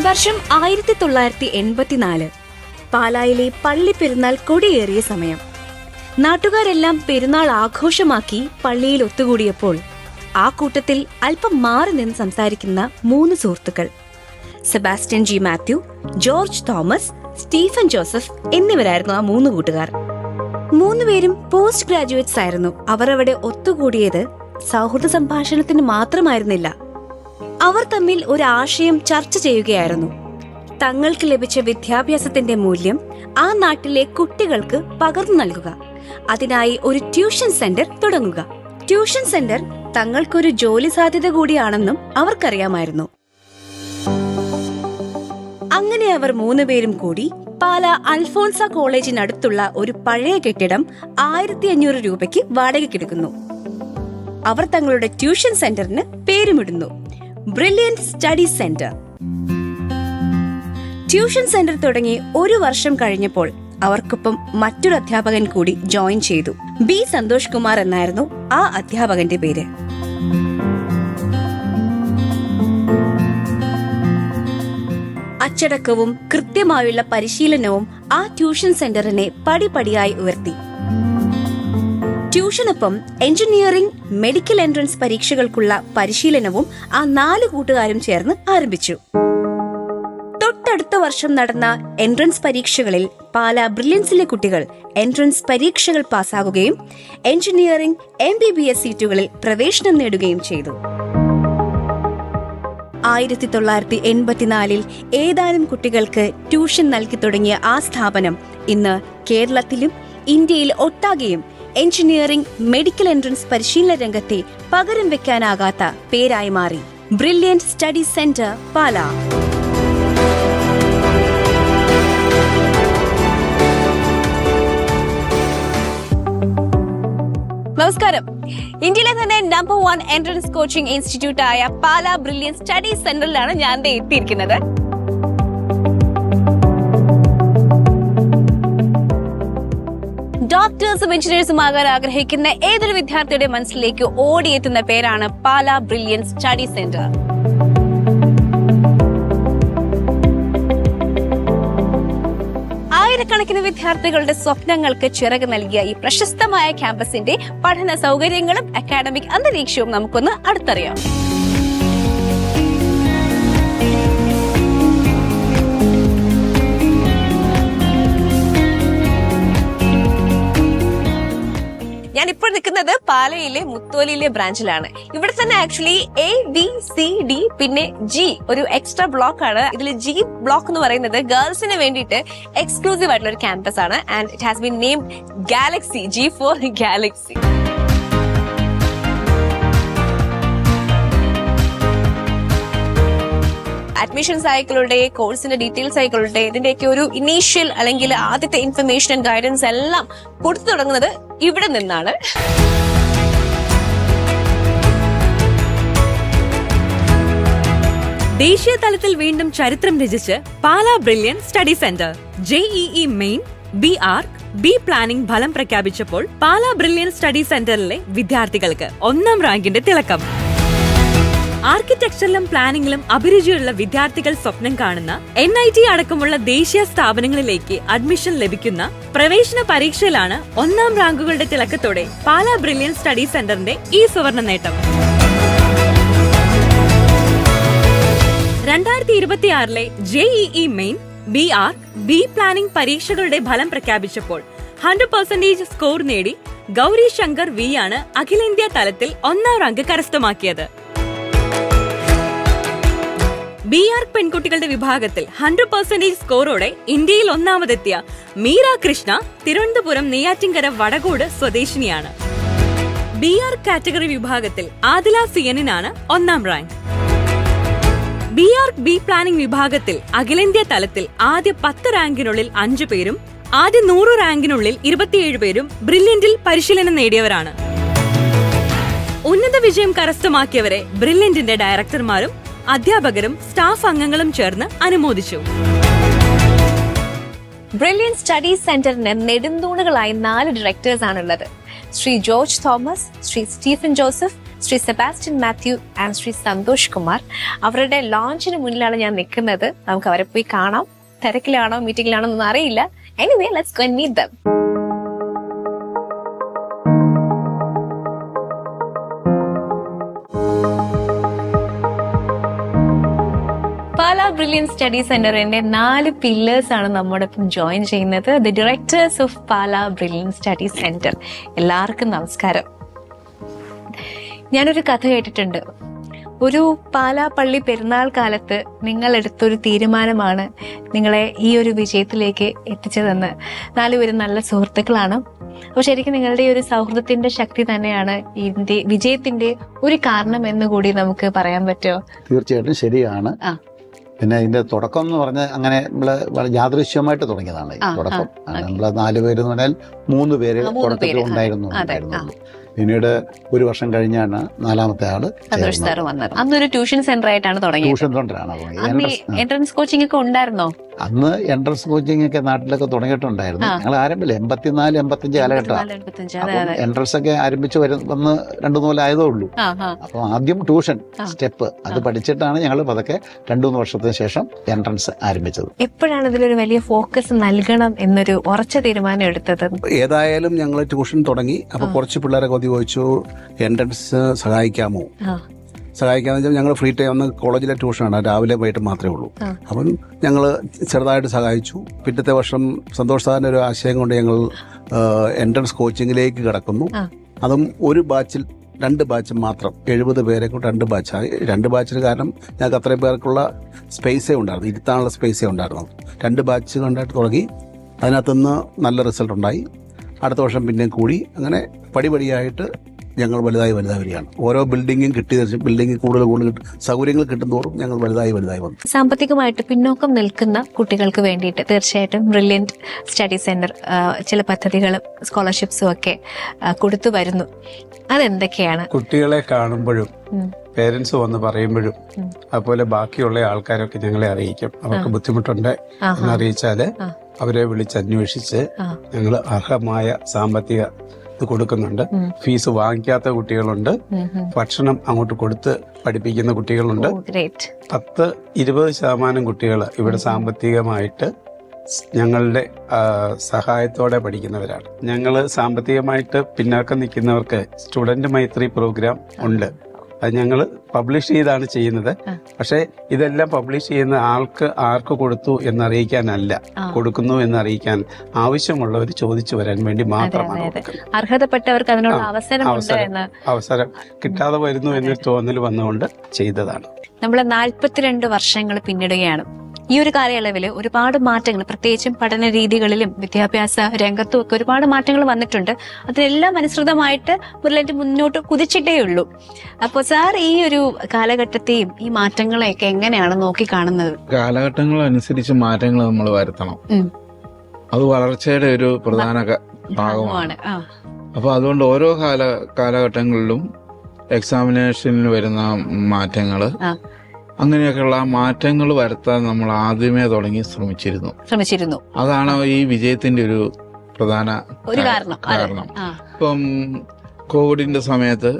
വർഷം 1984. പാലായിലെ പള്ളിപ്പെരുന്നാൾ കൊടിയേറിയ സമയം. നാട്ടുകാരെല്ലാം പെരുന്നാൾ ആഘോഷമാക്കി പള്ളിയിൽ ഒത്തുകൂടിയപ്പോൾ ആ കൂട്ടത്തിൽ അല്പം മാറി നിന്ന് സംസാരിക്കുന്ന 3 സുഹൃത്തുക്കൾ: Sebastian G Mathew, George Thomas, Stephen Joseph എന്നിവരായിരുന്നു ആ 3 കൂട്ടുകാർ. 3 പേരും പോസ്റ്റ് ഗ്രാജുവേറ്റ്സ് ആയിരുന്നു. അവർ അവിടെ ഒത്തുകൂടിയത് സൗഹൃദ സംഭാഷണത്തിന് മാത്രമായിരുന്നില്ല. അവർ തമ്മിൽ ഒരു ആശയം ചർച്ച ചെയ്യുകയായിരുന്നു. തങ്ങൾക്ക് ലഭിച്ച വിദ്യാഭ്യാസത്തിന്റെ മൂല്യം ആ നാട്ടിലെ കുട്ടികൾക്ക് പകർന്നു നൽകുക. അതിനായി ഒരു ട്യൂഷൻ സെന്റർ തുടങ്ങുക. ട്യൂഷൻ സെന്റർ തങ്ങൾക്കൊരു ജോലി സാധ്യത കൂടിയാണെന്നും അവർക്കറിയാമായിരുന്നു. അങ്ങനെ അവർ 3 പേരും കൂടി പാല അൽഫോൺസ കോളേജിനടുത്തുള്ള ഒരു പഴയ കെട്ടിടം 1500 രൂപയ്ക്ക് വാടകയ്ക്കെടുക്കുന്നു. അവർ തങ്ങളുടെ ട്യൂഷൻ സെന്ററിന് പേരുമിടുന്നു: brilliant study centre. Tuition centre തുടങ്ങി 1 വർഷം കഴിഞ്ഞപ്പോൾ അവർക്കൊപ്പം മറ്റൊരു അധ്യാപകൻ കൂടി ജോയിൻ ചെയ്തു. ബി സന്തോഷ് കുമാർ എന്നായിരുന്നു ആ അധ്യാപകന്റെ പേര്. അച്ചടക്കവും കൃത്യമായുള്ള പരിശീലനവും ആ ട്യൂഷൻ സെന്ററിനെ പടിപടിയായി ഉയർത്തി. ട്യൂഷനൊപ്പം എഞ്ചിനീയറിംഗ്, മെഡിക്കൽ എൻട്രൻസ് പരീക്ഷകൾക്കുള്ള പരിശീലനവും ആ 4 കൂട്ടുകാരും ചേർന്ന് ആരംഭിച്ചു. തൊട്ടടുത്ത വർഷം നടന്ന എൻട്രൻസ് പരീക്ഷകളിൽ പാല ബ്രില്യൻസിലെ കുട്ടികൾ എൻട്രൻസ് പരീക്ഷകൾ പാസ്സാകുകയും എഞ്ചിനീയറിംഗ്, MBBS സീറ്റുകളിൽ പ്രവേശനം നേടുകയും ചെയ്തു. 1984 ഏതാനും കുട്ടികൾക്ക് ട്യൂഷൻ നൽകി തുടങ്ങിയ ആ സ്ഥാപനം ഇന്ന് കേരളത്തിലും ഇന്ത്യയിൽ ഒട്ടാകെയും എഞ്ചിനീയറിംഗ്, മെഡിക്കൽ എൻട്രൻസ് പരിശീലന രംഗത്തെ പകരം വെക്കാനാകാത്ത പേരായി മാറി: ബ്രില്യന്റ് സ്റ്റഡി സെന്റർ പാല. നമസ്കാരം. ഇന്ത്യയിലെ തന്നെ നമ്പർ 1 എൻട്രൻസ് കോച്ചിംഗ് ഇൻസ്റ്റിറ്റ്യൂട്ട് ആയ പാല ബ്രില്യന്റ് സ്റ്റഡി സെന്ററിലാണ് ഞാൻ എത്തിയിരിക്കുന്നത്. ഡോക്ടേഴ്സും എഞ്ചിനീയേഴ്സും ആകാൻ ആഗ്രഹിക്കുന്ന ഏതൊരു വിദ്യാർത്ഥിയുടെ മനസ്സിലേക്ക് ഓടിയെത്തുന്ന പേരാണ് പാല ബ്രില്യന്റ് സ്റ്റഡി സെന്റർ. ആയിരക്കണക്കിന് വിദ്യാർത്ഥികളുടെ സ്വപ്നങ്ങൾക്ക് ചിറക് നൽകിയ ഈ പ്രശസ്തമായ ക്യാമ്പസിന്റെ പഠന സൗകര്യങ്ങളും അക്കാഡമിക് അന്തരീക്ഷവും നമുക്കൊന്ന് അടുത്തറിയാം. ഞാനിപ്പോൾ നിൽക്കുന്നത് പാലയിലെ മുത്തോലിയിലെ ബ്രാഞ്ചിലാണ്. ഇവിടെ തന്നെ ആക്ച്വലി ABCD പിന്നെ G ഒരു എക്സ്ട്രാ ബ്ലോക്ക് ആണ്. ഇതിൽ G ബ്ലോക്ക് എന്ന് പറയുന്നത് ഗേൾസിന് വേണ്ടിയിട്ട് എക്സ്ക്ലൂസീവ് ആയിട്ടുള്ള ഒരു ക്യാമ്പസ് ആണ്. And it has been named galaxy, G for galaxy. Admissions ആയിക്കളുടെ, കോഴ്സിന്റെ ഡീറ്റെയിൽസ് ആയിക്കളുടെ, ഇതിന്റെയൊക്കെ ഒരു ഇനീഷ്യൽ അല്ലെങ്കിൽ ആദ്യത്തെ ഇൻഫർമേഷൻ ആൻഡ് ഗൈഡൻസ് എല്ലാം കൊടുത്തു തുടങ്ങുന്നത് ഇവിടെ നിന്നാണ്. ദേശീയ തലത്തിൽ വീണ്ടും ചരിത്രം രചിച്ച് Pala brilliant study centre JEE main, BArc, B planning ഫലം പ്രഖ്യാപിച്ചപ്പോൾ പാല ബ്രില്യന്റ് സ്റ്റഡി സെന്ററിലെ വിദ്യാർത്ഥികൾക്ക് 1ാം റാങ്കിന്റെ തിളക്കം. ആർക്കിടെക്ചറിലും പ്ലാനിംഗിലും അഭിരുചിയുള്ള വിദ്യാർത്ഥികൾ സ്വപ്നം കാണുന്ന NIT അടക്കമുള്ള ദേശീയ സ്ഥാപനങ്ങളിലേക്ക് അഡ്മിഷൻ ലഭിക്കുന്ന പ്രവേശന പരീക്ഷയിലാണ് 1ാം റാങ്കുകളുടെ തിളക്കത്തോടെ പാല ബ്രില്യന്റ് സ്റ്റഡി സെന്ററിന്റെ ഈ സുവർണ നേട്ടം. 2026 JEE main, BArc, B planning പരീക്ഷകളുടെ ഫലം പ്രഖ്യാപിച്ചപ്പോൾ 100% സ്കോർ നേടി ഗൗരി ശങ്കർ V ആണ് അഖിലേന്ത്യാ തലത്തിൽ 1ാം റാങ്ക് കരസ്ഥമാക്കിയത്. BArc പെൺകുട്ടികളുടെ വിഭാഗത്തിൽ 100% സ്കോറോടെ ഇന്ത്യയിൽ 1ാമതെത്തിയ മീര കൃഷ്ണ തിരുവനന്തപുരം നെയ്യാറ്റിൻകര വടകോട് സ്വദേശിനിയാണ്. BArc കാറ്റഗറി വിഭാഗത്തിൽ ആദില CNനാണ് 1ാം റാങ്ക്. BArc B പ്ലാനിംഗ് വിഭാഗത്തിൽ അഖിലേന്ത്യാ തലത്തിൽ ആദ്യ 10 റാങ്കിനുള്ളിൽ 5 പേരും ആദ്യ 100 റാങ്കിനുള്ളിൽ 27 പേരും ബ്രില്യന്റിൽ പരിശീലനം നേടിയവരാണ്. ഉന്നത വിജയം കരസ്ഥമാക്കിയവരെ ബ്രില്യന്റിന്റെ ഡയറക്ടർമാരും അധ്യാപകരും സ്റ്റാഫ് അംഗങ്ങളും ചേർന്ന് അനുമോദിച്ചു. ബ്രില്യന്റ് സ്റ്റഡി സെന്ററിന് നെടുന്തൂണുകളായി 4 ഡയറക്ടേഴ്സ് ആണുള്ളത്: ശ്രീ ജോർജ് തോമസ്, ശ്രീ സ്റ്റീഫൻ ജോസഫ്, ശ്രീ സെബാസ്റ്റ്യൻ മാത്യു ആൻഡ് ശ്രീ സന്തോഷ് കുമാർ. അവരുടെ ലോഞ്ചിന് മുന്നിലാണ് ഞാൻ നിൽക്കുന്നത്. നമുക്ക് അവരെ പോയി കാണാം. തിരക്കിലാണോ മീറ്റിംഗിലാണോ എന്നൊന്നും അറിയില്ല. Anyway, let's go and meet them. Pala brilliant study സെന്ററിന്റെ 4 പില്ലേഴ്സ് ആണ് നമ്മോടൊപ്പം ജോയിൻ ചെയ്യുന്നത്. The directors of Pala brilliant study centre. എല്ലാവർക്കും നമസ്കാരം. ഞാനൊരു കഥ കേട്ടിട്ടുണ്ട്. ഒരു പാലാ പള്ളി പെരുന്നാൾ കാലത്ത് നിങ്ങൾ എടുത്തൊരു തീരുമാനമാണ് നിങ്ങളെ ഈ ഒരു വിജയത്തിലേക്ക് എത്തിച്ചതെന്ന്. 4 പേരും നല്ല സുഹൃത്തുക്കളാണ്. അപ്പോൾ ശരിക്കും നിങ്ങളുടെ ഈ ഒരു സൗഹൃദത്തിന്റെ ശക്തി തന്നെയാണ് ഇതിന്റെ വിജയത്തിന്റെ ഒരു കാരണം എന്ന് കൂടി നമുക്ക് പറയാൻ പറ്റുമോ? തീർച്ചയായിട്ടും ശരിയാണ്. പിന്നെ ഇതിന്റെ തുടക്കം എന്ന് പറഞ്ഞാൽ അങ്ങനെ നമ്മള് യാദൃശ്യമായിട്ട് തുടങ്ങിയതാണ് ഈ തുടക്കം. നമ്മള് 4 പേര് എന്ന് പറഞ്ഞാൽ 3 പേര് തുടക്കത്തിൽ ഉണ്ടായിരുന്നുള്ളൂ. പിന്നീട് ഒരു വർഷം കഴിഞ്ഞാണ് 4ാമത്തെ ആള് അന്നൊരു ട്യൂഷൻ സെന്റർ ആയിട്ടാണ് തുടങ്ങിയത്. ട്യൂഷൻ സെന്ററാണ്. എൻട്രൻസ് കോച്ചിങ് ഒക്കെ ഉണ്ടായിരുന്നോ? അന്ന് എൻട്രൻസ് കോച്ചിങ് ഒക്കെ നാട്ടിലൊക്കെ തുടങ്ങിയിട്ടുണ്ടായിരുന്നു. ഞങ്ങൾ ആരംഭില്ല 84-85 കാലഘട്ടമാണ്. എൻട്രൻസ് ഒക്കെ ആരംഭിച്ച് വന്ന് 2-3 കൊല്ലം ആയതേ ഉള്ളൂ. അപ്പൊ ആദ്യം ട്യൂഷൻ സ്റ്റെപ്പ് അത് പഠിച്ചിട്ടാണ് ഞങ്ങൾ പതൊക്കെ 2-3 വർഷത്തിന് ശേഷം എൻട്രൻസ് ആരംഭിച്ചത്. എപ്പോഴാണ് ഇതിലൊരു വലിയ ഫോക്കസ് നൽകണം എന്നൊരു ഉറച്ച തീരുമാനം എടുത്തത്? ഏതായാലും ഞങ്ങൾ ട്യൂഷൻ തുടങ്ങി. അപ്പൊ കുറച്ച് പിള്ളേരെ കൊതി ചോദിച്ചു, എൻട്രൻസ് സഹായിക്കാമെന്ന് വെച്ചാൽ ഞങ്ങൾ ഫ്രീ ടൈം ഒന്ന് കോളേജിലെ ട്യൂഷനാണ്, രാവിലെ വൈകിട്ട് മാത്രമേ ഉള്ളൂ. അപ്പം ഞങ്ങൾ ചെറുതായിട്ട് സഹായിച്ചു. പിറ്റത്തെ വർഷം സന്തോഷ് സാറിൻ്റെ ഒരു ആശയം കൊണ്ട് ഞങ്ങൾ എൻട്രൻസ് കോച്ചിങ്ങിലേക്ക് കിടക്കുന്നു. അതും ഒരു ബാച്ചിൽ 2 ബാച്ച് മാത്രം, 70 പേരെ കൊണ്ട് 2 ബാച്ചായി. 2 ബാച്ചിന് കാരണം ഞങ്ങൾക്ക് അത്രയും പേർക്കുള്ള സ്പേസേ ഉണ്ടായിരുന്നു, ഇരുത്താനുള്ള സ്പേസേ ഉണ്ടായിരുന്നു. 2 ബാച്ച് കണ്ടായിട്ട് തുടങ്ങി. അതിനകത്തുനിന്ന് നല്ല റിസൾട്ട് ഉണ്ടായി. അടുത്ത വർഷം പിന്നെയും കൂടി. അങ്ങനെ പടിപടിയായിട്ട് ഞങ്ങൾ വലുതായി വരികയാണ്. ഓരോ ബിൽഡിങ്ങും ബിൽഡിംഗ് കൂടുതൽ സൗകര്യങ്ങൾ കിട്ടുന്നതോറും ഞങ്ങൾ വലുതായി വന്നു. സാമ്പത്തികമായിട്ട് പിന്നോക്കം നിൽക്കുന്ന കുട്ടികൾക്ക് വേണ്ടിയിട്ട് തീർച്ചയായിട്ടും ബ്രില്യൻറ്റ് സ്റ്റഡി സെന്റർ ചില പദ്ധതികളും സ്കോളർഷിപ്സും ഒക്കെ കൊടുത്തു വരുന്നു. അതെന്തൊക്കെയാണ്? കുട്ടികളെ കാണുമ്പോഴും പേരൻസ് വന്ന് പറയുമ്പോഴും അതുപോലെ ബാക്കിയുള്ള ആൾക്കാരൊക്കെ ഞങ്ങളെ അറിയിക്കും. അവർക്ക് ബുദ്ധിമുട്ടുണ്ട് എന്നറിയിച്ചാല് അവരെ വിളിച്ചന്വേഷിച്ച് ഞങ്ങൾ അർഹമായ സാമ്പത്തിക കൊടുക്കുന്നുണ്ട്. ഫീസ് വാങ്ങിക്കാത്ത കുട്ടികളുണ്ട്, ഭക്ഷണം അങ്ങോട്ട് കൊടുത്ത് പഠിപ്പിക്കുന്ന കുട്ടികളുണ്ട്. 10-20% കുട്ടികൾ ഇവിടെ സാമ്പത്തികമായിട്ട് ഞങ്ങളുടെ സഹായത്തോടെ പഠിക്കുന്നവരാണ്. ഞങ്ങൾ സാമ്പത്തികമായിട്ട് പിന്നാക്കം നിൽക്കുന്നവർക്ക് സ്റ്റുഡന്റ് മൈത്രി പ്രോഗ്രാം ഉണ്ട്. അത് ഞങ്ങൾ പബ്ലിഷ് ചെയ്താണ് ചെയ്യുന്നത്. പക്ഷെ ഇതെല്ലാം പബ്ലിഷ് ചെയ്യുന്ന ആർക്ക് കൊടുത്തു എന്നറിയിക്കാനല്ല, കൊടുക്കുന്നു എന്നറിയിക്കാൻ ആവശ്യമുള്ളവർ ചോദിച്ചു വരാൻ വേണ്ടി മാത്രമാണ് കൊടുക്കുന്നത്. അർഹതപ്പെട്ടവർക്ക് അതിനുള്ള അവസരം കിട്ടാതെ വരുന്നു എന്നൊരു തോന്നൽ വന്നുകൊണ്ട് ചെയ്തതാണ്. നമ്മൾ 42 വർഷങ്ങൾ പിന്നിടുകയാണ്. ഈ ഒരു കാലയളവിൽ ഒരുപാട് മാറ്റങ്ങൾ, പ്രത്യേകിച്ചും പഠന രീതികളിലും വിദ്യാഭ്യാസ രംഗത്തും ഒക്കെ ഒരുപാട് മാറ്റങ്ങൾ വന്നിട്ടുണ്ട്. അതിനെല്ലാം അനുസൃതമായിട്ട് ബ്രില്യൻറ്റ് മുന്നോട്ട് കുതിച്ചിട്ടേ ഉള്ളൂ. അപ്പോൾ സാർ ഈ ഒരു കാലഘട്ടത്തെയും ഈ മാറ്റങ്ങളെയൊക്കെ എങ്ങനെയാണ് നോക്കിക്കാണുന്നത്? കാലഘട്ടങ്ങൾ അനുസരിച്ച് മാറ്റങ്ങൾ നമ്മൾ വരുത്തണം. അത് വളർച്ചയുടെ ഒരു പ്രധാന ഭാഗമാണ്. അപ്പൊ അതുകൊണ്ട് ഓരോ കാലഘട്ടങ്ങളിലും എക്സാമിനേഷനിൽ വരുന്ന മാറ്റങ്ങള്, അങ്ങനെയൊക്കെയുള്ള മാറ്റങ്ങൾ വരുത്താൻ നമ്മൾ ആദ്യമേ ശ്രമിച്ചിരുന്നു. അതാണ് ഈ വിജയത്തിന്റെ ഒരു പ്രധാന കാരണം. ഇപ്പം കോവിഡിന്റെ സമയത്ത്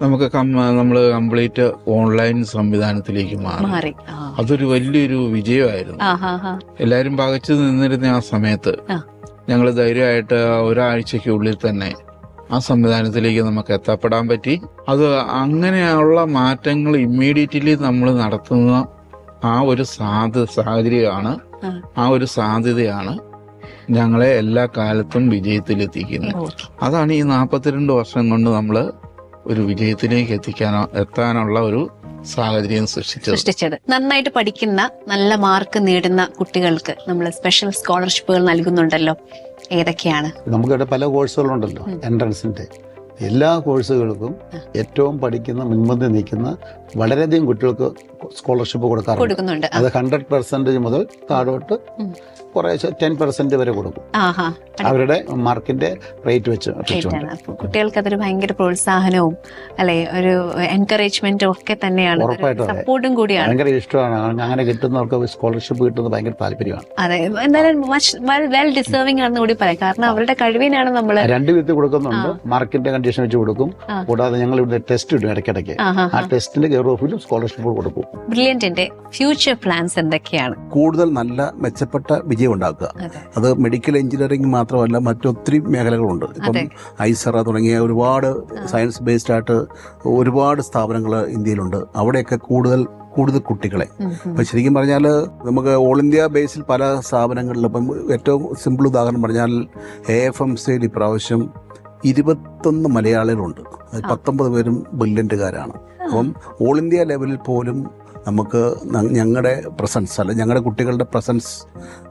നമ്മള് കംപ്ലീറ്റ് ഓൺലൈൻ സംവിധാനത്തിലേക്ക് മാറി. അതൊരു വലിയൊരു വിജയമായിരുന്നു. എല്ലാരും പകച്ചു നിന്നിരുന്ന ആ സമയത്ത് ഞങ്ങൾ ധൈര്യമായിട്ട് ഒരാഴ്ചക്കുള്ളിൽ തന്നെ ആ സംവിധാനത്തിലേക്ക് നമുക്ക് എത്തപ്പെടാൻ പറ്റി. അത് അങ്ങനെയുള്ള മാറ്റങ്ങൾ ഇമ്മീഡിയറ്റ്ലി നമ്മൾ നടത്തുന്ന ആ ഒരു സാഹചര്യമാണ്, ആ ഒരു സാധ്യതയാണ് ഞങ്ങളെ എല്ലാ കാലത്തും വിജയത്തിലെത്തിക്കുന്നത്. അതാണ് ഈ 42 വർഷം കൊണ്ട് നമ്മൾ ഒരു വിജയത്തിലേക്ക് എത്താനുള്ള ഒരു സാഹചര്യം സൃഷ്ടിച്ചത്. നന്നായിട്ട് പഠിക്കുന്ന, നല്ല മാർക്ക് നേടുന്ന കുട്ടികൾക്ക് നമ്മൾ സ്പെഷ്യൽ സ്കോളർഷിപ്പുകൾ നൽകുന്നുണ്ടല്ലോ. ഏതൊക്കെയാണ്? നമുക്കിവിടെ പല കോഴ്സുകളുണ്ടല്ലോ. എൻട്രൻസിന്റെ എല്ലാ കോഴ്സുകൾക്കും ഏറ്റവും പഠിക്കുന്ന, മുൻപന്തി നിൽക്കുന്ന വളരെയധികം കുട്ടികൾക്ക് സ്കോളർഷിപ്പ് കൊടുക്കാറുണ്ട്. അത് 100% മുതൽ താഴോട്ട് കുറേ 10% വരെ കൊടുക്കും. അവരുടെ മാർക്കിന്റെ റേറ്റ് വെച്ച്. കുട്ടികൾക്ക് അതൊരു ഭയങ്കര പ്രോത്സാഹനവും അല്ലെ, ഒരു എൻകറേജ്മെന്റും ഒക്കെ തന്നെയാണ്, സപ്പോർട്ടും കൂടിയാണ്. ഭയങ്കര ഇഷ്ടമാണ് അങ്ങനെ കിട്ടുന്നവർക്ക് സ്കോളർഷിപ്പ് കിട്ടുന്നത് ഭയങ്കര താല്പര്യമാണ്. അതെ, എന്തായാലും വെൽ ഡിസേർവിംഗ് ആണെന്ന് കൂടി പറയാം. കാരണം അവരുടെ കഴിവിനാണ് നമ്മൾ 2 വിധത്തിൽ കൊടുക്കുന്നുണ്ട്. മാർക്കിന്റെ കണ്ടീഷൻ വെച്ച് കൊടുക്കും. കൂടാതെ ഞങ്ങൾ ഇവിടെ ടെസ്റ്റ് ഇടും ഇടയ്ക്കിടയ്ക്ക്. ആ ടെസ്റ്റിന്റെ കെയർ ഓഫിലും സ്കോളർഷിപ്പ് കൊടുക്കും. ബ്രില്യന്റിന്റെ ഫ്യൂച്ചർ പ്ലാൻസ് എന്തൊക്കെയാണ്? കൂടുതൽ നല്ല മെച്ചപ്പെട്ട വിജയം ഉണ്ടാക്കുക. അത് മെഡിക്കൽ എഞ്ചിനീയറിംഗ് മാത്രമല്ല, മറ്റൊത്തിരി മേഖലകളുണ്ട്. ഇപ്പം ഐസറ തുടങ്ങിയ ഒരുപാട് സയൻസ് ബേസ്ഡ് ആയിട്ട് ഒരുപാട് സ്ഥാപനങ്ങൾ ഇന്ത്യയിലുണ്ട്. അവിടെയൊക്കെ കൂടുതൽ കുട്ടികളെ ഇപ്പം ശരിക്കും പറഞ്ഞാൽ നമുക്ക് ഓൾ ഇന്ത്യ ബേസിൽ പല സ്ഥാപനങ്ങളിലും ഇപ്പം ഏറ്റവും സിമ്പിൾ ഉദാഹരണം പറഞ്ഞാൽ AFMCയിൽ ഇപ്രാവശ്യം 21 മലയാളികളുണ്ട്. 19 പേരും ബ്രില്യന്റുകാരാണ്. അപ്പം ഓൾ ഇന്ത്യ ലെവലിൽ പോലും നമുക്ക് ഞങ്ങളുടെ പ്രസൻസ് അല്ല ഞങ്ങളുടെ കുട്ടികളുടെ പ്രസൻസ്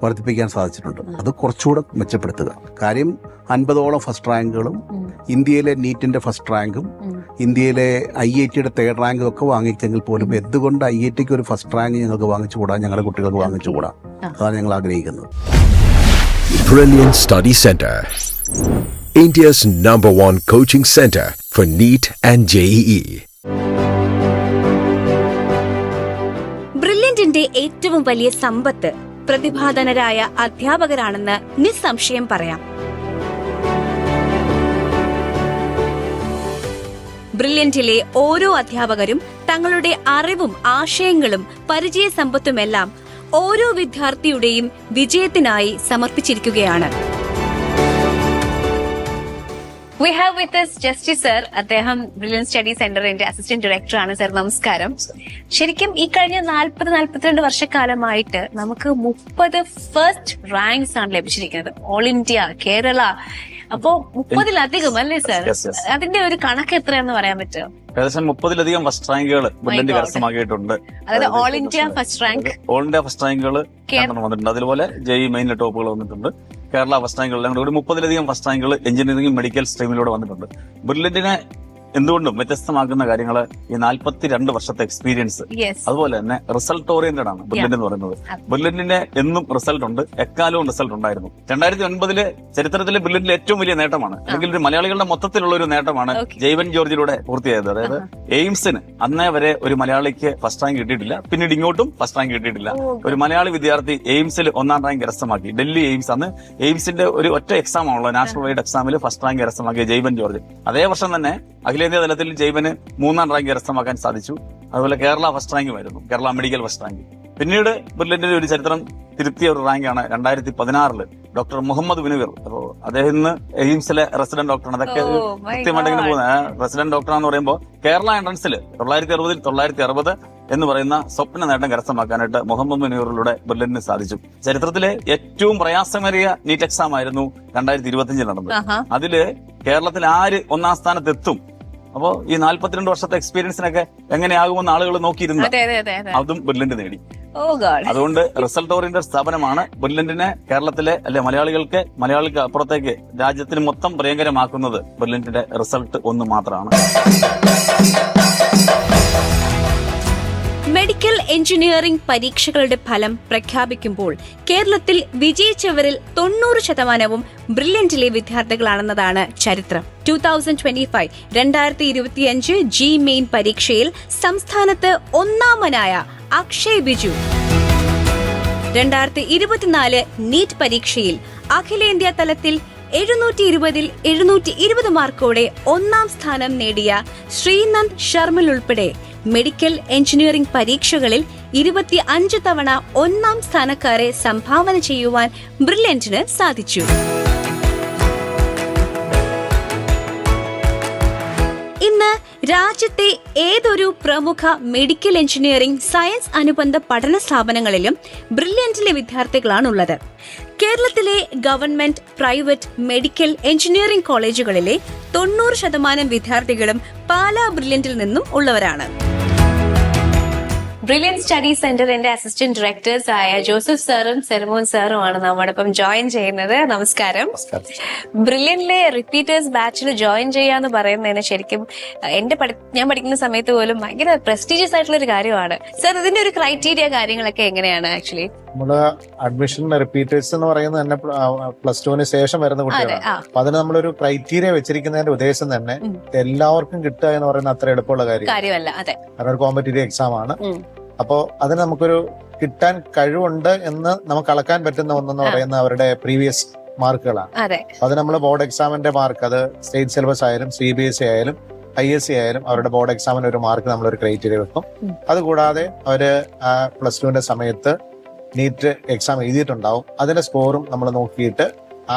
വർദ്ധിപ്പിക്കാൻ സാധിച്ചിട്ടുണ്ട്. അത് കുറച്ചുകൂടെ മെച്ചപ്പെടുത്തുക. കാര്യം 50ഓളം ഫസ്റ്റ് റാങ്കുകളും ഇന്ത്യയിലെ നീറ്റിന്റെ ഫസ്റ്റ് റാങ്കും ഇന്ത്യയിലെ IITയുടെ 3rd റാങ്കും ഒക്കെ വാങ്ങിച്ചെങ്കിൽ പോലും എന്തുകൊണ്ട് IITക്ക് ഒരു ഫസ്റ്റ് റാങ്ക് ഞങ്ങൾക്ക് വാങ്ങിച്ചുകൂടാ, ഞങ്ങളുടെ കുട്ടികൾക്ക് വാങ്ങിച്ചുകൂടാ? അതാണ് ഞങ്ങൾ ആഗ്രഹിക്കുന്നത്. Brilliant Study Center, India's #1 coaching center for NEET and JEE. ബ്രില്യന്റിന്റെ ഏറ്റവും വലിയ സമ്പത്ത് പ്രതിഭാധനരായ അധ്യാപകരാണെന്ന് നിസ്സംശയം പറയാം. ബ്രില്യന്റിലെ ഓരോ അധ്യാപകരും തങ്ങളുടെ അറിവും ആശയങ്ങളും പരിചയസമ്പത്തുമെല്ലാം ഓരോ വിദ്യാർത്ഥിയുടെയും വിജയത്തിനായി സമർപ്പിച്ചിരിക്കുകയാണ്. We have with us Justice Sir. അദ്ദേഹം ബ്രില്യന്റ് സ്റ്റഡി സെന്ററിന്റെ അസിസ്റ്റന്റ് ഡയറക്ടർ ആണ്. സർ നമസ്കാരം. ശരിക്കും ഈ കഴിഞ്ഞ 40-42 വർഷക്കാലമായിട്ട് നമുക്ക് 30 ഫസ്റ്റ് റാങ്ക്സ് ആണ് ലഭിച്ചിരിക്കുന്നത്. All India, Kerala. അപ്പോ 30-ലധികം അല്ലേ സർ? അതിന്റെ ഒരു കണക്ക് എത്രയാന്ന് പറയാൻ പറ്റുമോ? ഏകദേശം 30-ലധികം ഫസ്റ്റ് റാങ്കുകൾ ബ്രില്യന്റ് കരസ്ഥമാക്കിയിട്ടുണ്ട്. അതായത് all India first rank, all India first റാങ്കുകൾ വന്നിട്ടുണ്ട്. അതുപോലെ JEE മെയിനിലെ ടോപ്പുകൾ വന്നിട്ടുണ്ട്. കേരള ഫസ്റ്റ് റാങ്കുകൾ ഒരു 30-ലധികം ഫസ്റ്റ് റാങ്കുകൾ എഞ്ചിനീയറിംഗ് മെഡിക്കൽ സ്ട്രീമിലൂടെ വന്നിട്ടുണ്ട്. ബ്രില്യന്റിനെ എന്തുകൊണ്ടും വ്യത്യസ്തമാക്കുന്ന കാര്യങ്ങൾ ഈ 42 വർഷത്തെ എക്സ്പീരിയൻസ്, അതുപോലെ തന്നെ റിസൾട്ട് ഓറിയന്റഡ് ആണ് ബ്രില്യന്റ് എന്ന് പറയുന്നത്. ബ്രില്യന്റിന്റെ എന്നും റിസൾട്ട് ഉണ്ട്, എക്കാലവും റിസൾട്ട് ഉണ്ടായിരുന്നു. 2009 ചരിത്രത്തിലെ ബ്രില്യന്റിലെ ഏറ്റവും വലിയ നേട്ടമാണ്, അല്ലെങ്കിൽ ഒരു മലയാളികളുടെ മൊത്തത്തിലുള്ള ഒരു നേട്ടമാണ് ജൈവൻ ജോർജിലൂടെ പൂർത്തിയായത്. അതായത് എയിംസിന് അന്നേ വരെ ഒരു മലയാളിക്ക് ഫസ്റ്റ് റാങ്ക് കിട്ടിയിട്ടില്ല, പിന്നീട് ഇങ്ങോട്ടും ഫസ്റ്റ് റാങ്ക് കിട്ടിയിട്ടില്ല. ഒരു മലയാളി വിദ്യാർത്ഥി എയിംസിൽ 1ാം റാങ്ക് കരസ്ഥമാക്കി. ഡൽഹി എയിംസ്, അന്ന് എയിംസിന്റെ ഒരു ഒറ്റ എക്സാം ആണല്ലോ, നാഷണൽ വൈഡ് എക്സാമിൽ ഫസ്റ്റ് റാങ്ക് കരസ്ഥമാക്കിയ ജൈവൻ ജോർജ്. അതേ വർഷം തന്നെ അഖിലേന്ത്യാ തലത്തിൽ ജൈവന് 3ാം റാങ്ക് കരസ്ഥമാക്കാൻ സാധിച്ചു. അതുപോലെ കേരള ഫസ്റ്റ് റാങ്കുമായിരുന്നു, കേരള മെഡിക്കൽ ഫസ്റ്റ് റാങ്ക്. പിന്നീട് ബ്രില്യന്റിന്റെ ഒരു ചരിത്രം തിരുത്തിയ ഒരു റാങ്കാണ് 2016 ഡോക്ടർ മുഹമ്മദ് വിനുവർ. അപ്പോൾ അദ്ദേഹം ഇന്ന് എയിംസിലെ റെസിഡന്റ് ഡോക്ടറാണ്. അതൊക്കെ കൃത്യമായിട്ട് ഇങ്ങനെ പോകുന്നത്. റെസിഡന്റ് ഡോക്ടറാന്ന് പറയുമ്പോൾ കേരള എൻട്രൻസിൽ 960 960 എന്ന് പറയുന്ന സ്വപ്ന നേട്ടം കരസ്ഥമാക്കാനായിട്ട് മുഹമ്മദ് വിനുവറിലൂടെ ബ്രില്യന്റിന് സാധിച്ചു. ചരിത്രത്തിലെ ഏറ്റവും പ്രയാസമേറിയ നീറ്റ് എക്സാം ആയിരുന്നു 2025 നടന്നത്. അതില് കേരളത്തിൽ ആര് 1ാം സ്ഥാനത്തെത്തും, അപ്പോ ഈ 42 വർഷത്തെ എക്സ്പീരിയൻസിനൊക്കെ എങ്ങനെയാകുമെന്ന് ആളുകൾ നോക്കിയിരുന്നു. അതും ബ്രില്യന്റ് നേടി. അതുകൊണ്ട് റിസൾട്ട് ഓറിയന്റഡ് സ്ഥാപനമാണ്. ബ്രില്യന്റിനെ കേരളത്തിലെ മലയാളികൾക്ക് അപ്പുറത്തേക്ക് രാജ്യത്തിന് മൊത്തം പ്രിയങ്കരമാക്കുന്നത് ബ്രില്യന്റിന്റെ റിസൾട്ട് ഒന്ന് മാത്രമാണ്. മെഡിക്കൽ എഞ്ചിനീയറിംഗ് പരീക്ഷകളുടെ ഫലം പ്രഖ്യാപിക്കുമ്പോൾ കേരളത്തിൽ വിജയിച്ചവരിൽ 90% ബ്രില്യന്റിലെ വിദ്യാർത്ഥികളാണെന്നതാണ് ചരിത്രം. 2025 ജി മെയിൻ പരീക്ഷയിൽ സംസ്ഥാനത്ത് 1ാമനായ അക്ഷയ് ബിജു, 2024 നീറ്റ് പരീക്ഷയിൽ അഖിലേന്ത്യാ തലത്തിൽ 720-ൽ 720 മാർക്കോടെ 1ാം സ്ഥാനം നേടിയ ശ്രീനന്ദ് ശർമ്മൽ ഉൾപ്പെടെ മെഡിക്കൽ എഞ്ചിനീയറിംഗ് പരീക്ഷകളിൽ 25 തവണ 1ാം സ്ഥാനക്കാരെ സംഭാവന ചെയ്യുവാൻ ബ്രില്യന്റിന് സാധിച്ചു. ഇന്ന് രാജ്യത്തെ ഏതൊരു പ്രമുഖ മെഡിക്കൽ എഞ്ചിനീയറിംഗ് സയൻസ് അനുബന്ധ പഠന സ്ഥാപനങ്ങളിലും ബ്രില്യന്റിലെ വിദ്യാർത്ഥികളാണുള്ളത്. കേരളത്തിലെ ഗവൺമെന്റ്, പ്രൈവറ്റ് മെഡിക്കൽ എഞ്ചിനീയറിംഗ് കോളേജുകളിലെ 90% വിദ്യാർത്ഥികളും പാലാ ബ്രില്യന്റിൽ നിന്നും ഉള്ളവരാണ്. ബ്രില്യന്റ് സ്റ്റഡി സെന്ററിന്റെ അസിസ്റ്റന്റ് ഡയറക്ടേഴ്സ് ആയ ജോസഫ് സാറും സെറമോൻ സാറുമാണ് നമ്മോടൊപ്പം ജോയിൻ ചെയ്യുന്നത്. നമസ്കാരം. ബ്രില്യന്റിലെ റിപ്പീറ്റേഴ്സ് ബാച്ചിൽ ജോയിൻ ചെയ്യാന്ന് പറയുന്നതിന് ശരിക്കും ഞാൻ പഠിക്കുന്ന സമയത്ത് പോലും ഭയങ്കര പ്രസ്റ്റീജിയസ് ആയിട്ടുള്ള ഒരു കാര്യമാണ്. സർ, ഇതിന്റെ ഒരു ക്രൈറ്റീരിയ കാര്യങ്ങളൊക്കെ എങ്ങനെയാണ്? ആക്ച്വലി നമ്മള് അഡ്മിഷൻ റിപ്പീറ്റേഴ്സ് എന്ന് പറയുന്നത് തന്നെ +2 ശേഷം വരുന്ന കുട്ടികളാണ്. അപ്പൊ അതിന് നമ്മളൊരു ക്രൈറ്റീരിയ വെച്ചിരിക്കുന്നതിന്റെ ഉദ്ദേശം തന്നെ എല്ലാവർക്കും കിട്ടുക എന്ന് പറയുന്നത് അത്ര എളുപ്പമുള്ള കാര്യമല്ല. കാരണം ഒരു കോമ്പറ്റീറ്റീവ് എക്സാം ആണ്. അപ്പോ അതിന് നമുക്കൊരു കിട്ടാൻ കഴിവുണ്ട് എന്ന് നമുക്ക് അളക്കാൻ പറ്റുന്ന ഒന്നെന്ന് പറയുന്ന അവരുടെ പ്രീവിയസ് മാർക്കുകളാണ്. അത് നമ്മൾ ബോർഡ് എക്സാമിന്റെ മാർക്ക്, അത് സ്റ്റേറ്റ് സിലബസ് ആയാലും CBSE ആയാലും ISC ആയാലും അവരുടെ ബോർഡ് എക്സാമിന് ഒരു മാർക്ക് നമ്മളൊരു ക്രൈറ്റീരിയ വെക്കും. അതുകൂടാതെ അവര് +2 സമയത്ത് നീറ്റ് എക്സാം എഴുതിയിട്ടുണ്ടാവും. അതിന്റെ സ്കോറും നമ്മൾ നോക്കിയിട്ട്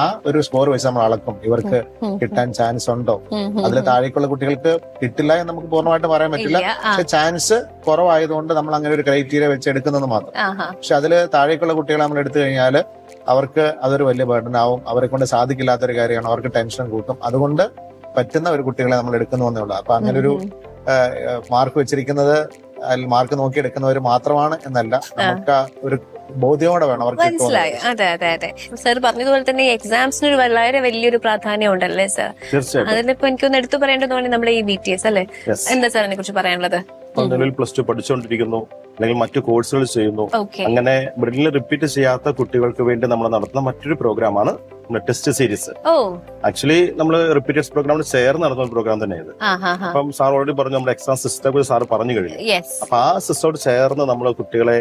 ആ ഒരു സ്കോർ വെച്ച് നമ്മൾ അളക്കും ഇവർക്ക് കിട്ടാൻ ചാൻസ് ഉണ്ടോ. അതിൽ താഴേക്കുള്ള കുട്ടികൾക്ക് കിട്ടില്ല എന്ന് നമുക്ക് പൂർണ്ണമായിട്ട് പറയാൻ പറ്റില്ല. പക്ഷെ ചാൻസ് കുറവായതുകൊണ്ട് നമ്മൾ അങ്ങനെ ഒരു ക്രൈറ്റീരിയ വെച്ച് എടുക്കുന്നത് മാത്രം. പക്ഷെ അതിൽ താഴേക്കുള്ള കുട്ടികളെ നമ്മൾ എടുത്തു കഴിഞ്ഞാൽ അവർക്ക് അതൊരു വലിയ ബർഡൻ ആവും. അവരെ കൊണ്ട് സാധിക്കില്ലാത്തൊരു കാര്യമാണ്. അവർക്ക് ടെൻഷൻ കൂട്ടും. അതുകൊണ്ട് പറ്റുന്ന ഒരു കുട്ടികളെ നമ്മൾ എടുക്കുന്നു എന്നേ ഉള്ളൂ. അപ്പൊ അങ്ങനെ ഒരു മാർക്ക് വെച്ചിരിക്കുന്നത് മാർക്ക് നോക്കി എടുക്കുന്നവർ മാത്രമാണ് എന്നല്ല, നമുക്ക് ഒരു ബോധ്യമോടെ വേണം അവർക്ക്. മനസ്സിലായി. അതെ. സർ പറഞ്ഞതുപോലെ തന്നെ ഈ എക്സാംസിന് ഒരു വളരെ വലിയൊരു പ്രാധാന്യം ഉണ്ടല്ലേ സർ? അതിലിപ്പോ എനിക്കൊന്ന് എടുത്തു പറയേണ്ടതാണ് നമ്മുടെ ഈ BTS അല്ലെ. എന്താ സാർ അതിനെ കുറിച്ച് പറയാനുള്ളത്? നിലവിൽ +2 പഠിച്ചുകൊണ്ടിരിക്കുന്നു, അല്ലെങ്കിൽ മറ്റു കോഴ്സുകൾ ചെയ്യുന്നു. അങ്ങനെ ബ്രില്യൻ റിപ്പീറ്റ് ചെയ്യാത്ത കുട്ടികൾക്ക് വേണ്ടി നമ്മൾ നടത്തുന്ന മറ്റൊരു പ്രോഗ്രാമാണ് ടെസ്റ്റ് സീരീസ്. ആക്ച്വലി നമ്മൾ റിപ്പീറ്റേഴ്സ് പ്രോഗ്രാമിന് ചേർന്ന് നടത്തുന്ന പ്രോഗ്രാം തന്നെയാണ്. അപ്പം സാർ ഓൾറെഡി പറഞ്ഞു നമ്മുടെ എക്സാം സിസ്റ്റത്തെ കുറിച്ച് സാർ പറഞ്ഞു കഴിഞ്ഞു. അപ്പൊ ആ സിസ്റ്റോട് ചേർന്ന് നമ്മൾ കുട്ടികളെ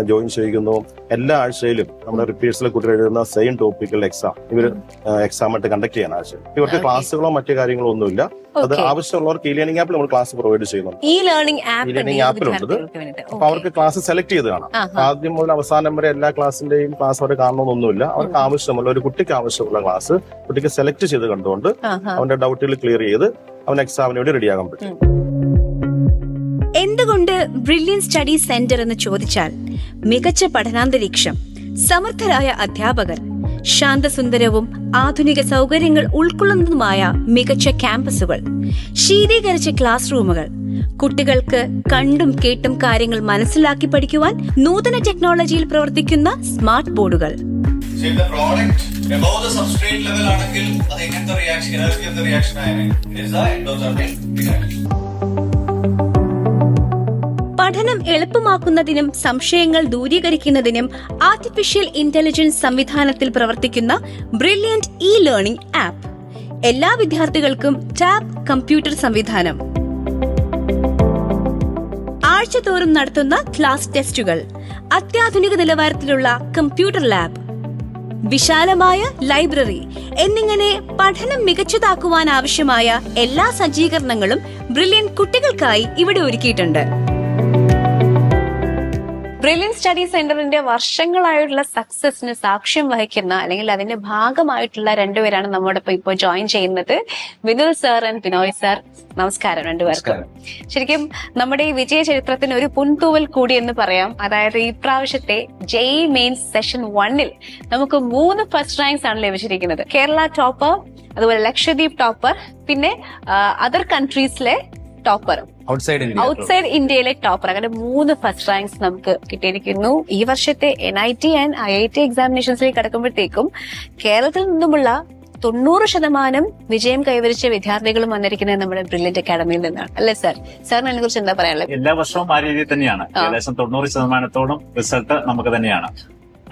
ജോയിൻ ചെയ്യിക്കുന്നു. എല്ലാ ആഴ്ചയിലും നമ്മുടെ റിപ്പീറ്റേഴ്സിലെ കുട്ടികൾ എഴുതുന്ന സെയിം ടോപ്പിക്കുകളുടെ എക്സാം ഇവർ എക്സാമായിട്ട് കണ്ടക്ട് ചെയ്യാൻ ആഴ്ച. ഇവർക്ക് ക്ലാസ്സുകളോ മറ്റു കാര്യങ്ങളോ ഒന്നുമില്ല. അത് ആവശ്യമുള്ളവർക്ക് ലേണിംഗ് ആപ്പിൽ നമ്മൾ ക്ലാസ് പ്രൊവൈഡ് ചെയ്യുന്നുണ്ട്. ലേണിംഗ് ആപ്പിലുണ്ട്. അപ്പൊ അവർക്ക് ക്ലാസ് സെലക്ട് ചെയ്ത് കാണാം. ആദ്യം മുതൽ അവസാനം വരെ എല്ലാ ക്ലാസ്സിന്റെയും ക്ലാസ് അവർ കാണണമെന്നൊന്നുമില്ല. അവർക്ക് ആവശ്യമുള്ള ഒരു കുട്ടിക്ക് ആവശ്യമുള്ള ക്ലാസ് കുട്ടിക്ക് സെലക്ട് ചെയ്ത് കണ്ടുകൊണ്ട് അവന്റെ ഡൗട്ടുകൾ ക്ലിയർ ചെയ്ത് അവൻ എക്സാമിന് വേണ്ടി റെഡിയാകാൻ പറ്റും. എന്തുകൊണ്ട് ബ്രില്യൻ സ്റ്റഡി സെന്റർ എന്ന് ചോദിച്ചാൽ, മികച്ച പഠനാന്തരീക്ഷം, സമർത്ഥരായ അധ്യാപകർ, ശാന്തസുന്ദരവും ആധുനിക സൗകര്യങ്ങൾ ഉൾക്കൊള്ളുന്നതുമായ മികച്ച ക്യാമ്പസുകൾ, ശീതീകരിച്ച ക്ലാസ് റൂമുകൾ, കുട്ടികൾക്ക് കണ്ടും കേട്ടും കാര്യങ്ങൾ മനസ്സിലാക്കി പഠിക്കുവാൻ നൂതന ടെക്നോളജിയിൽ പ്രവർത്തിക്കുന്ന സ്മാർട്ട് ബോർഡുകൾ. പഠനം എളുപ്പമാക്കുന്നതിനും സംശയങ്ങൾ ദൂരീകരിക്കുന്നതിനും ആർട്ടിഫിഷ്യൽ ഇന്റലിജൻസ് സംവിധാനത്തിൽ പ്രവർത്തിക്കുന്ന ബ്രില്യന്റ് ലേണിംഗ് ആപ്പ്. എല്ലാ വിദ്യാർത്ഥികൾക്കും ടാബ് കമ്പ്യൂട്ടർ സംവിധാനം, ആഴ്ചതോറും നടത്തുന്ന ക്ലാസ് ടെസ്റ്റുകൾ, അത്യാധുനിക നിലവാരത്തിലുള്ള കമ്പ്യൂട്ടർ ലാബ്, വിശാലമായ ലൈബ്രറി എന്നിങ്ങനെ പഠനം മികച്ചതാക്കുവാൻ ആവശ്യമായ എല്ലാ സജ്ജീകരണങ്ങളും ബ്രില്യൻ കുട്ടികൾക്കായി ഇവിടെ ഒരുക്കിയിട്ടുണ്ട്. ബ്രില്യൻ സ്റ്റഡി സെന്ററിന്റെ വർഷങ്ങളായിട്ടുള്ള സക്സസിന് സാക്ഷ്യം വഹിക്കുന്ന അല്ലെങ്കിൽ അതിന്റെ ഭാഗമായിട്ടുള്ള രണ്ടുപേരാണ് നമ്മോടൊപ്പം ഇപ്പോൾ ജോയിൻ ചെയ്യുന്നത്. വിനുൽ സർ ആൻഡ് ബിനോയ് സർ, നമസ്കാരം രണ്ടുപേർക്കും. ശരിക്കും നമ്മുടെ ഈ വിജയ ചരിത്രത്തിന് ഒരു പുൻതൂവൽ കൂടി എന്ന് പറയാം. അതായത് ഈ പ്രാവശ്യത്തെ JEE മെയിൻസ് സെഷൻ 1 നമുക്ക് 3 ഫസ്റ്റ് റാങ്ക്സ് ആണ് ലഭിച്ചിരിക്കുന്നത്. കേരള ടോപ്പർ, അതുപോലെ ലക്ഷദ്വീപ് ടോപ്പർ, പിന്നെ അതർ കൺട്രീസിലെ ടോപ്പർ, ഔട്ട്സൈഡ് ഇന്ത്യയിലെ ടോപ്പർ. അങ്ങനെ 3 ഫസ്റ്റ് റാങ്ക്സ് നമുക്ക് കിട്ടിയിരിക്കുന്നു. ഈ വർഷത്തെ NIT ആൻഡ് IIT എക്സാമിനേഷൻസിലേക്ക് കടക്കുമ്പോഴത്തേക്കും കേരളത്തിൽ നിന്നുമുള്ള 90% വിജയം കൈവരിച്ച വിദ്യാർത്ഥികളും വന്നിരിക്കുന്നത് നമ്മുടെ ബ്രില്യന്റ് അക്കാഡമിയിൽ നിന്നാണ് അല്ലേ സർ? സാറിന് അതിനെ കുറിച്ച് എന്താ പറയാനുള്ളത്? എല്ലാ വർഷവും ആ രീതിയിൽ തന്നെയാണ്. ഏകദേശം 90% റിസൾട്ട് നമുക്ക് തന്നെയാണ്.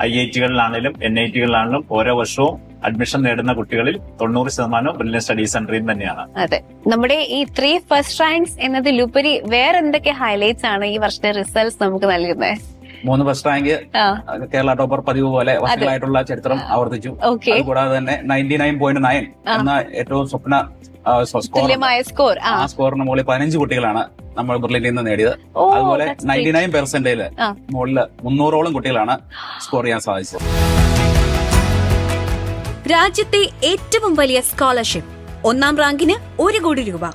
IIT-കളിലാണെങ്കിലും NIT-കളിലാണെങ്കിലും ഓരോ വർഷവും അഡ്മിഷൻ നേടുന്ന കുട്ടികളിൽ 90% ബ്രില്യൻ സ്റ്റഡി സെന്ററിൽ തന്നെയാണ്. അതെ, നമ്മുടെ ഈ 3 ഫസ്റ്റ് റാങ്ക്സ് എന്നതിലുപരി വേറെ എന്തൊക്കെ ഹൈലൈറ്റ്സ് ആണ് ഈ വർഷത്തെ റിസൾട്ട്സ് നമുക്ക് നൽകുന്നത്? 3 ഫസ്റ്റ് റാങ്ക് കേരള ടോപ്പർ പതിവ് പോലെ വർഷങ്ങളായിട്ടുള്ള ചരിത്രം ആവർത്തിച്ചു. കൂടാതെ തന്നെ 99.9 എന്ന ഏറ്റവും സ്വപ്ന സ്കോർ, ആ സ്കോറിന് മുകളിൽ 15 കുട്ടികളാണ് നമ്മൾ ബ്രില്യന്റിൽ നിന്ന് നേടിയത്. അതുപോലെ 99% മുകളിൽ 300ഓളം കുട്ടികളാണ് സ്കോർ ചെയ്യാൻ സാധിച്ചത്. രാജ്യത്തെ ഏറ്റവും വലിയ സ്കോളർഷിപ്പ്, 1ാം റാങ്കിന് 1 കോടി രൂപ.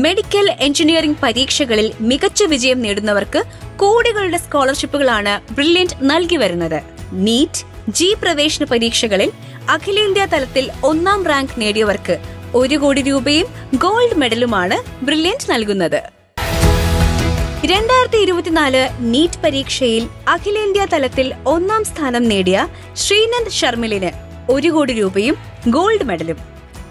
മെഡിക്കൽ എഞ്ചിനീയറിംഗ് പരീക്ഷകളിൽ മികച്ച വിജയം നേടുന്നവർക്ക് കോടികളുടെ സ്കോളർഷിപ്പുകളാണ് ബ്രില്യന്റ് നൽകി വരുന്നത്. നീറ്റ്, ജി പ്രവേശന പരീക്ഷകളിൽ അഖിലേന്ത്യാ തലത്തിൽ 1ാം റാങ്ക് നേടിയവർക്ക് 1 കോടി രൂപയും ഗോൾഡ് മെഡലുമാണ് ബ്രില്യന്റ് നൽകുന്നത്. 2024 നീറ്റ് പരീക്ഷയിൽ അഖിലേന്ത്യാ തലത്തിൽ 1ാം സ്ഥാനം നേടിയ ശ്രീനന്ദ് ശർമിലിന് 1 കോടി രൂപയും ഗോൾഡ് മെഡലും.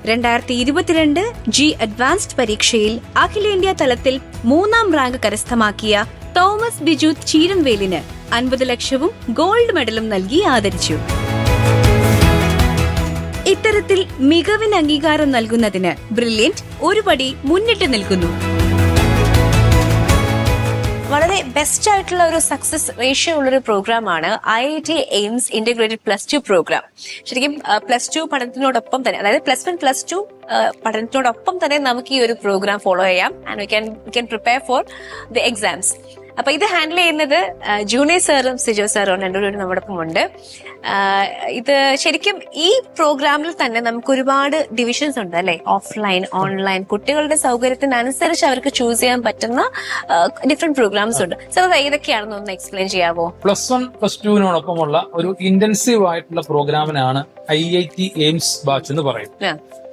2022 ജി അഡ്വാൻസ്ഡ് പരീക്ഷയിൽ അഖിലേന്ത്യാ തലത്തിൽ 3ാം റാങ്ക് കരസ്ഥമാക്കിയ തോമസ് ബിജു ചീരൻവേലിന് 50 ലക്ഷവും ഗോൾഡ് മെഡലും നൽകി ആദരിച്ചു. ഇത്തരത്തിൽ മികവിന് അംഗീകാരം നൽകുന്നതിന് ബ്രില്യന്റ് ഒരു പടി മുന്നിട്ട് നിൽക്കുന്നു. വളരെ ബെസ്റ്റ് ആയിട്ടുള്ള ഒരു സക്സസ് റേഷ്യോ ഉള്ളൊരു പ്രോഗ്രാമാണ് IIT എയിംസ് ഇന്റഗ്രേറ്റഡ് +2 പ്രോഗ്രാം. ശരിക്കും +2 പഠനത്തിനോടൊപ്പം തന്നെ, അതായത് +1 +2 പഠനത്തിനോടൊപ്പം തന്നെ നമുക്ക് ഈ ഒരു പ്രോഗ്രാം ഫോളോ ചെയ്യാം and we can prepare for the exams. അപ്പൊ ഇത് ഹാൻഡിൽ ചെയ്യുന്നത് ജൂനിയർ സാറും സിജോ സാറും രണ്ടുപേരും നമ്മോടൊപ്പം ഉണ്ട്. ഇത് ശരിക്കും ഈ പ്രോഗ്രാമിൽ തന്നെ നമുക്ക് ഒരുപാട് ഡിവിഷൻസ് ഉണ്ട് അല്ലെ, ഓഫ്ലൈൻ, ഓൺലൈൻ, കുട്ടികളുടെ സൗകര്യത്തിനനുസരിച്ച് അവർക്ക് ചൂസ് ചെയ്യാൻ പറ്റുന്ന ഡിഫറെന്റ് പ്രോഗ്രാംസ് ഉണ്ട്. സാർ ഏതൊക്കെയാണെന്ന് ഒന്ന് എക്സ്പ്ലെയിൻ ചെയ്യാവോ? +1 +2 ഒരു ഇന്റൻസീവ് ആയിട്ടുള്ള പ്രോഗ്രാമിനാണ് IIT എയിംസ് ബാച്ച് എന്ന് പറയും.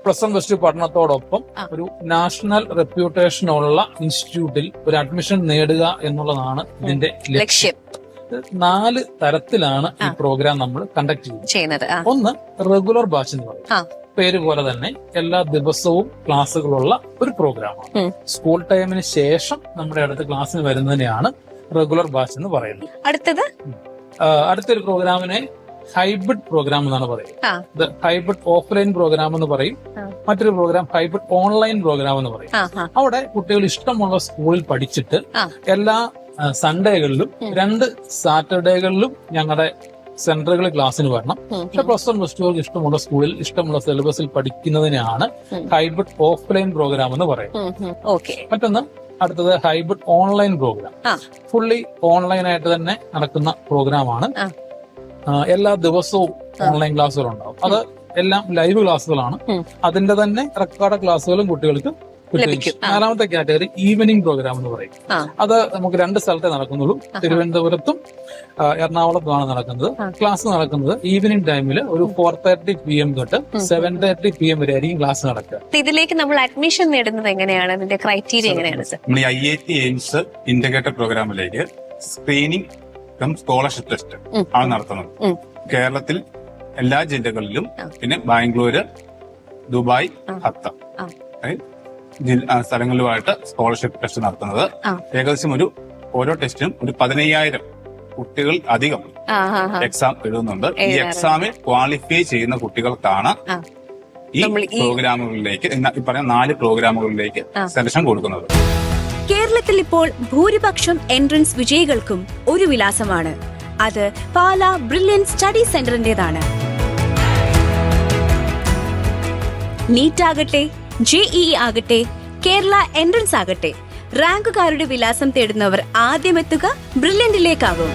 +1 +2 പഠനത്തോടൊപ്പം ഒരു നാഷണൽ റെപ്യൂട്ടേഷൻ ഉള്ള ഇൻസ്റ്റിറ്റ്യൂട്ടിൽ ഒരു അഡ്മിഷൻ നേടുക എന്നുള്ളതാണ് ഇതിന്റെ ലക്ഷ്യം. 4 തരത്തിലാണ് ഈ പ്രോഗ്രാം നമ്മൾ കണ്ടക്ട് ചെയ്യുന്നത്. ഒന്ന് റെഗുലർ ബാച്ച് എന്ന് പറയും. പേര് പോലെ തന്നെ എല്ലാ ദിവസവും ക്ലാസ്സുകളുള്ള ഒരു പ്രോഗ്രാമാണ്. സ്കൂൾ ടൈമിന് ശേഷം നമ്മുടെ അടുത്ത് ക്ലാസ്സിന് വരുന്നതിനെയാണ് റെഗുലർ ബാച്ച് എന്ന് പറയുന്നത്. അടുത്തൊരു പ്രോഗ്രാമിനെ ഹൈബ്രിഡ് പ്രോഗ്രാം എന്നാണ് പറയുന്നത്. ഹൈബ്രിഡ് ഓഫ്ലൈൻ പ്രോഗ്രാം എന്ന് പറയും. മറ്റൊരു പ്രോഗ്രാം ഹൈബ്രിഡ് ഓൺലൈൻ പ്രോഗ്രാം എന്ന് പറയും. അവിടെ കുട്ടികൾ ഇഷ്ടമുള്ള സ്കൂളിൽ പഠിച്ചിട്ട് എല്ലാ സൺഡേകളിലും 2 സാറ്റർഡേകളിലും ഞങ്ങളുടെ സെന്ററുകളിൽ ക്ലാസ്സിന് വരണം. പക്ഷെ +1 +2 ഇഷ്ടമുള്ള സ്കൂളിൽ ഇഷ്ടമുള്ള സിലബസിൽ പഠിക്കുന്നതിനാണ് ഹൈബ്രിഡ് ഓഫ്ലൈൻ പ്രോഗ്രാം എന്ന് പറയുന്നത്. മറ്റൊന്ന് അടുത്തത് hybrid online programme. Fully online ആയിട്ട് തന്നെ നടക്കുന്ന പ്രോഗ്രാമാണ്. എല്ലാ ദിവസവും ഓൺലൈൻ ക്ലാസ്സുകൾ ഉണ്ടാവും. അത് എല്ലാം ലൈവ് ക്ലാസ്സുകളാണ്. അതിന്റെ തന്നെ റെക്കോർഡ് ക്ലാസ്സുകളും കുട്ടികൾക്ക് ലഭിക്കും. 4ാമത്തെ കാറ്റഗറി ഈവനിംഗ് പ്രോഗ്രാം എന്ന് പറയും. അത് നമുക്ക് 2 സ്ഥലത്തെ നടക്കുന്നുള്ളൂ. തിരുവനന്തപുരത്തും എറണാകുളത്തുമാണ് നടക്കുന്നത്. ക്ലാസ് നടക്കുന്നത് ഈവനിംഗ് ടൈമിൽ ഒരു 4:30 PM തൊട്ട് 7:30 PM വരെ ആയിരിക്കും ക്ലാസ് നടക്കുക. ഇതിലേക്ക് നമ്മൾ അഡ്മിഷൻ നേടുന്നത് എങ്ങനെയാണ്? അതിന്റെ ക്രൈറ്റീരിയ എങ്ങനെയാണ്? നമ്മൾ IIT എയിംസ് ഇന്റഗ്രേറ്റഡ് പ്രോഗ്രാമിലേക്ക് സ്ക്രീനിംഗ് സ്കോളർഷിപ്പ് ടെസ്റ്റ് ആണ് നടത്തുന്നത്. കേരളത്തിൽ എല്ലാ ജില്ലകളിലും, പിന്നെ ബാംഗ്ലൂര്, ദുബായ്, ഖത്തർ സ്ഥലങ്ങളിലുമായിട്ട് സ്കോളർഷിപ്പ് ടെസ്റ്റ് നടത്തുന്നത്. ഏകദേശം ഓരോ ടെസ്റ്റിനും ഒരു 15,000 കുട്ടികൾ അധികം എക്സാം എഴുതുന്നുണ്ട്. ഈ എക്സാമിൽ ക്വാളിഫൈ ചെയ്യുന്ന കുട്ടികൾക്കാണ് ഈ പ്രോഗ്രാമുകളിലേക്ക്, ഈ പറഞ്ഞ 4 പ്രോഗ്രാമുകളിലേക്ക് സെലക്ഷൻ കൊടുക്കുന്നത്. കേരളത്തിൽ ഇപ്പോൾ ഭൂരിപക്ഷം എൻട്രൻസ് വിജയികൾക്കും ഒരു വിലാസമാണ്. അത് പാലാ ബ്രില്യന്റ് സ്റ്റഡി സെന്ററിന്റേതാണ്. നീറ്റ് ആകട്ടെ, JEE ആകട്ടെ, കേരള എൻട്രൻസ് ആകട്ടെ, റാങ്കുകാരുടെ വിലാസം തേടുന്നവർ ആദ്യമെത്തുക ബ്രില്യന്റിലേക്കാകും.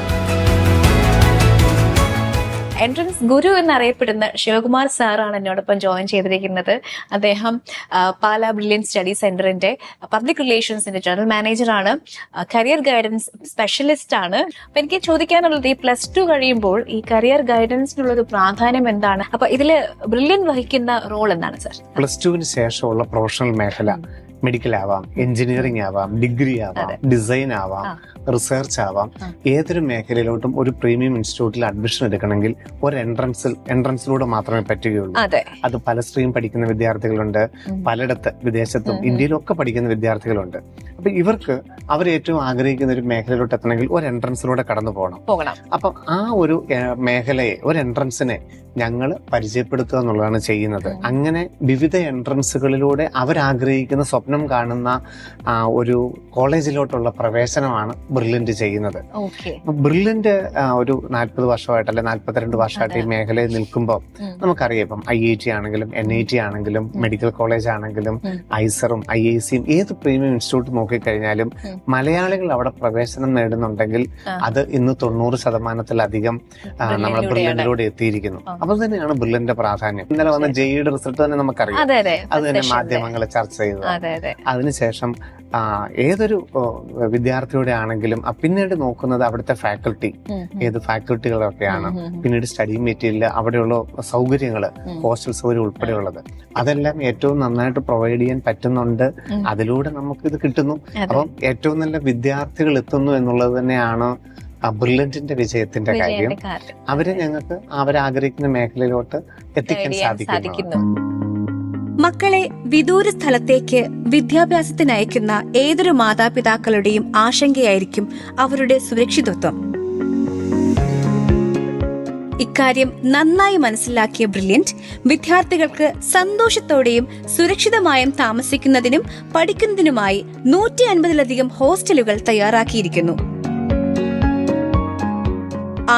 എൻട്രൻസ് ഗുരു എന്നറിയപ്പെടുന്ന ശിവകുമാർ സാറാണ് എന്നോടൊപ്പം ജോയിൻ ചെയ്തിരിക്കുന്നത്. അദ്ദേഹം പാലാ ബ്രില്യന്റ് സ്റ്റഡി സെന്ററിന്റെ പബ്ലിക് റിലേഷൻസിന്റെ ജനറൽ മാനേജറാണ്, കരിയർ ഗൈഡൻസ് സ്പെഷ്യലിസ്റ്റ് ആണ്. അപ്പൊ എനിക്ക് ചോദിക്കാനുള്ളത്, ഈ +2 കഴിയുമ്പോൾ ഈ കരിയർ ഗൈഡൻസിനുള്ളൊരു പ്രാധാന്യം എന്താണ്? അപ്പൊ ഇതില് ബ്രില്യന്റ് വഹിക്കുന്ന റോൾ എന്താണ് സാർ? +2 ശേഷമുള്ള പ്രൊഫഷണൽ മേഖല മെഡിക്കൽ ആവാം, എഞ്ചിനീയറിംഗ് ആവാം, ഡിഗ്രി ആവാം, ഡിസൈൻ ആവാം, റിസർച്ച് ആവാം. ഏതൊരു മേഖലയിലോട്ടും ഒരു പ്രീമിയം ഇൻസ്റ്റിറ്റ്യൂട്ടിൽ അഡ്മിഷൻ എടുക്കണമെങ്കിൽ ഒരു എൻട്രൻസിലൂടെ മാത്രമേ പറ്റുകയുള്ളൂ. അത് പല സ്ട്രീം പഠിക്കുന്ന വിദ്യാർത്ഥികളുണ്ട്, പലയിടത്ത് വിദേശത്തും ഇന്ത്യയിലും ഒക്കെ പഠിക്കുന്ന വിദ്യാർത്ഥികളുണ്ട്. അപ്പൊ ഇവർക്ക് അവർ ഏറ്റവും ആഗ്രഹിക്കുന്ന ഒരു മേഖലയിലോട്ട് എത്തണമെങ്കിൽ ഒരു എൻട്രൻസിലൂടെ കടന്നു പോകണം. അപ്പം ആ ഒരു മേഖലയെ, ഒരു എൻട്രൻസിനെ ഞങ്ങൾ പരിചയപ്പെടുത്തുക എന്നുള്ളതാണ് ചെയ്യുന്നത്. അങ്ങനെ വിവിധ എൻട്രൻസുകളിലൂടെ അവരാഗ്രഹിക്കുന്ന, സ്വപ്നം കാണുന്ന ഒരു കോളേജിലോട്ടുള്ള പ്രവേശനമാണ് ബ്രില്യന്റ് ചെയ്യുന്നത്. ബ്രില്യന്റ് ഒരു 40 വർഷമായിട്ട് അല്ലെ 42 വർഷമായിട്ട് ഈ മേഖലയിൽ നിൽക്കുമ്പോൾ നമുക്കറിയാം, ഇപ്പം IIT ആണെങ്കിലും NIT ആണെങ്കിലും മെഡിക്കൽ കോളേജ് ആണെങ്കിലും ഐസറും IICയും ഏത് പ്രീമിയം ഇൻസ്റ്റിറ്റ്യൂട്ട് നോക്കിക്കഴിഞ്ഞാലും മലയാളികൾ അവിടെ പ്രവേശനം നേടുന്നുണ്ടെങ്കിൽ അത് ഇന്ന് 90% നമ്മൾ ബ്രില്യന്റിലൂടെ എത്തിയിരിക്കുന്നു. അപ്പൊ തന്നെയാണ് ബ്രില്യന്റിന്റെ പ്രാധാന്യം. ഇന്നലെ വന്ന JEEയുടെ റിസൾട്ട് തന്നെ നമുക്കറിയാം. അത് തന്നെ മാധ്യമങ്ങൾ ചർച്ച ചെയ്തത്. അതിനുശേഷം ഏതൊരു വിദ്യാർത്ഥിയുടെ ആണെങ്കിലും പിന്നീട് നോക്കുന്നത് അവിടുത്തെ ഫാക്കൽറ്റി, ഏത് ഫാക്കൽറ്റികളൊക്കെയാണ്, പിന്നീട് സ്റ്റഡി മെറ്റീരിയൽ, അവിടെയുള്ള സൗകര്യങ്ങൾ, ഹോസ്റ്റൽ സൗകര്യം ഉൾപ്പെടെയുള്ളത്, അതെല്ലാം ഏറ്റവും നന്നായിട്ട് പ്രൊവൈഡ് ചെയ്യാൻ പറ്റുന്നുണ്ട്. അതിലൂടെ നമുക്ക് ഇത് കിട്ടുന്നു. അപ്പം ഏറ്റവും നല്ല വിദ്യാർത്ഥികൾ എത്തുന്നു എന്നുള്ളത് തന്നെയാണ് ബ്രില്യന്റിന്റെ വിജയത്തിന്റെ കാര്യം. അവരെ ഞങ്ങൾക്ക് അവരാഗ്രഹിക്കുന്ന മേഖലയിലോട്ട് എത്തിക്കാൻ സാധിക്കുന്നു. മക്കളെ വിദൂര സ്ഥലത്തേക്ക് വിദ്യാഭ്യാസത്തിന് അയക്കുന്ന ഏതൊരു മാതാപിതാക്കളുടെയും ആശങ്കയായിരിക്കും അവരുടെ സുരക്ഷിതത്വം. ഇക്കാര്യം നന്നായി മനസ്സിലാക്കിയ ബ്രില്യന്റ് വിദ്യാർത്ഥികൾക്ക് സന്തോഷത്തോടെയും സുരക്ഷിതമായും താമസിക്കുന്നതിനും പഠിക്കുന്നതിനുമായി 150-ലധികം ഹോസ്റ്റലുകൾ തയ്യാറാക്കിയിരിക്കുന്നു.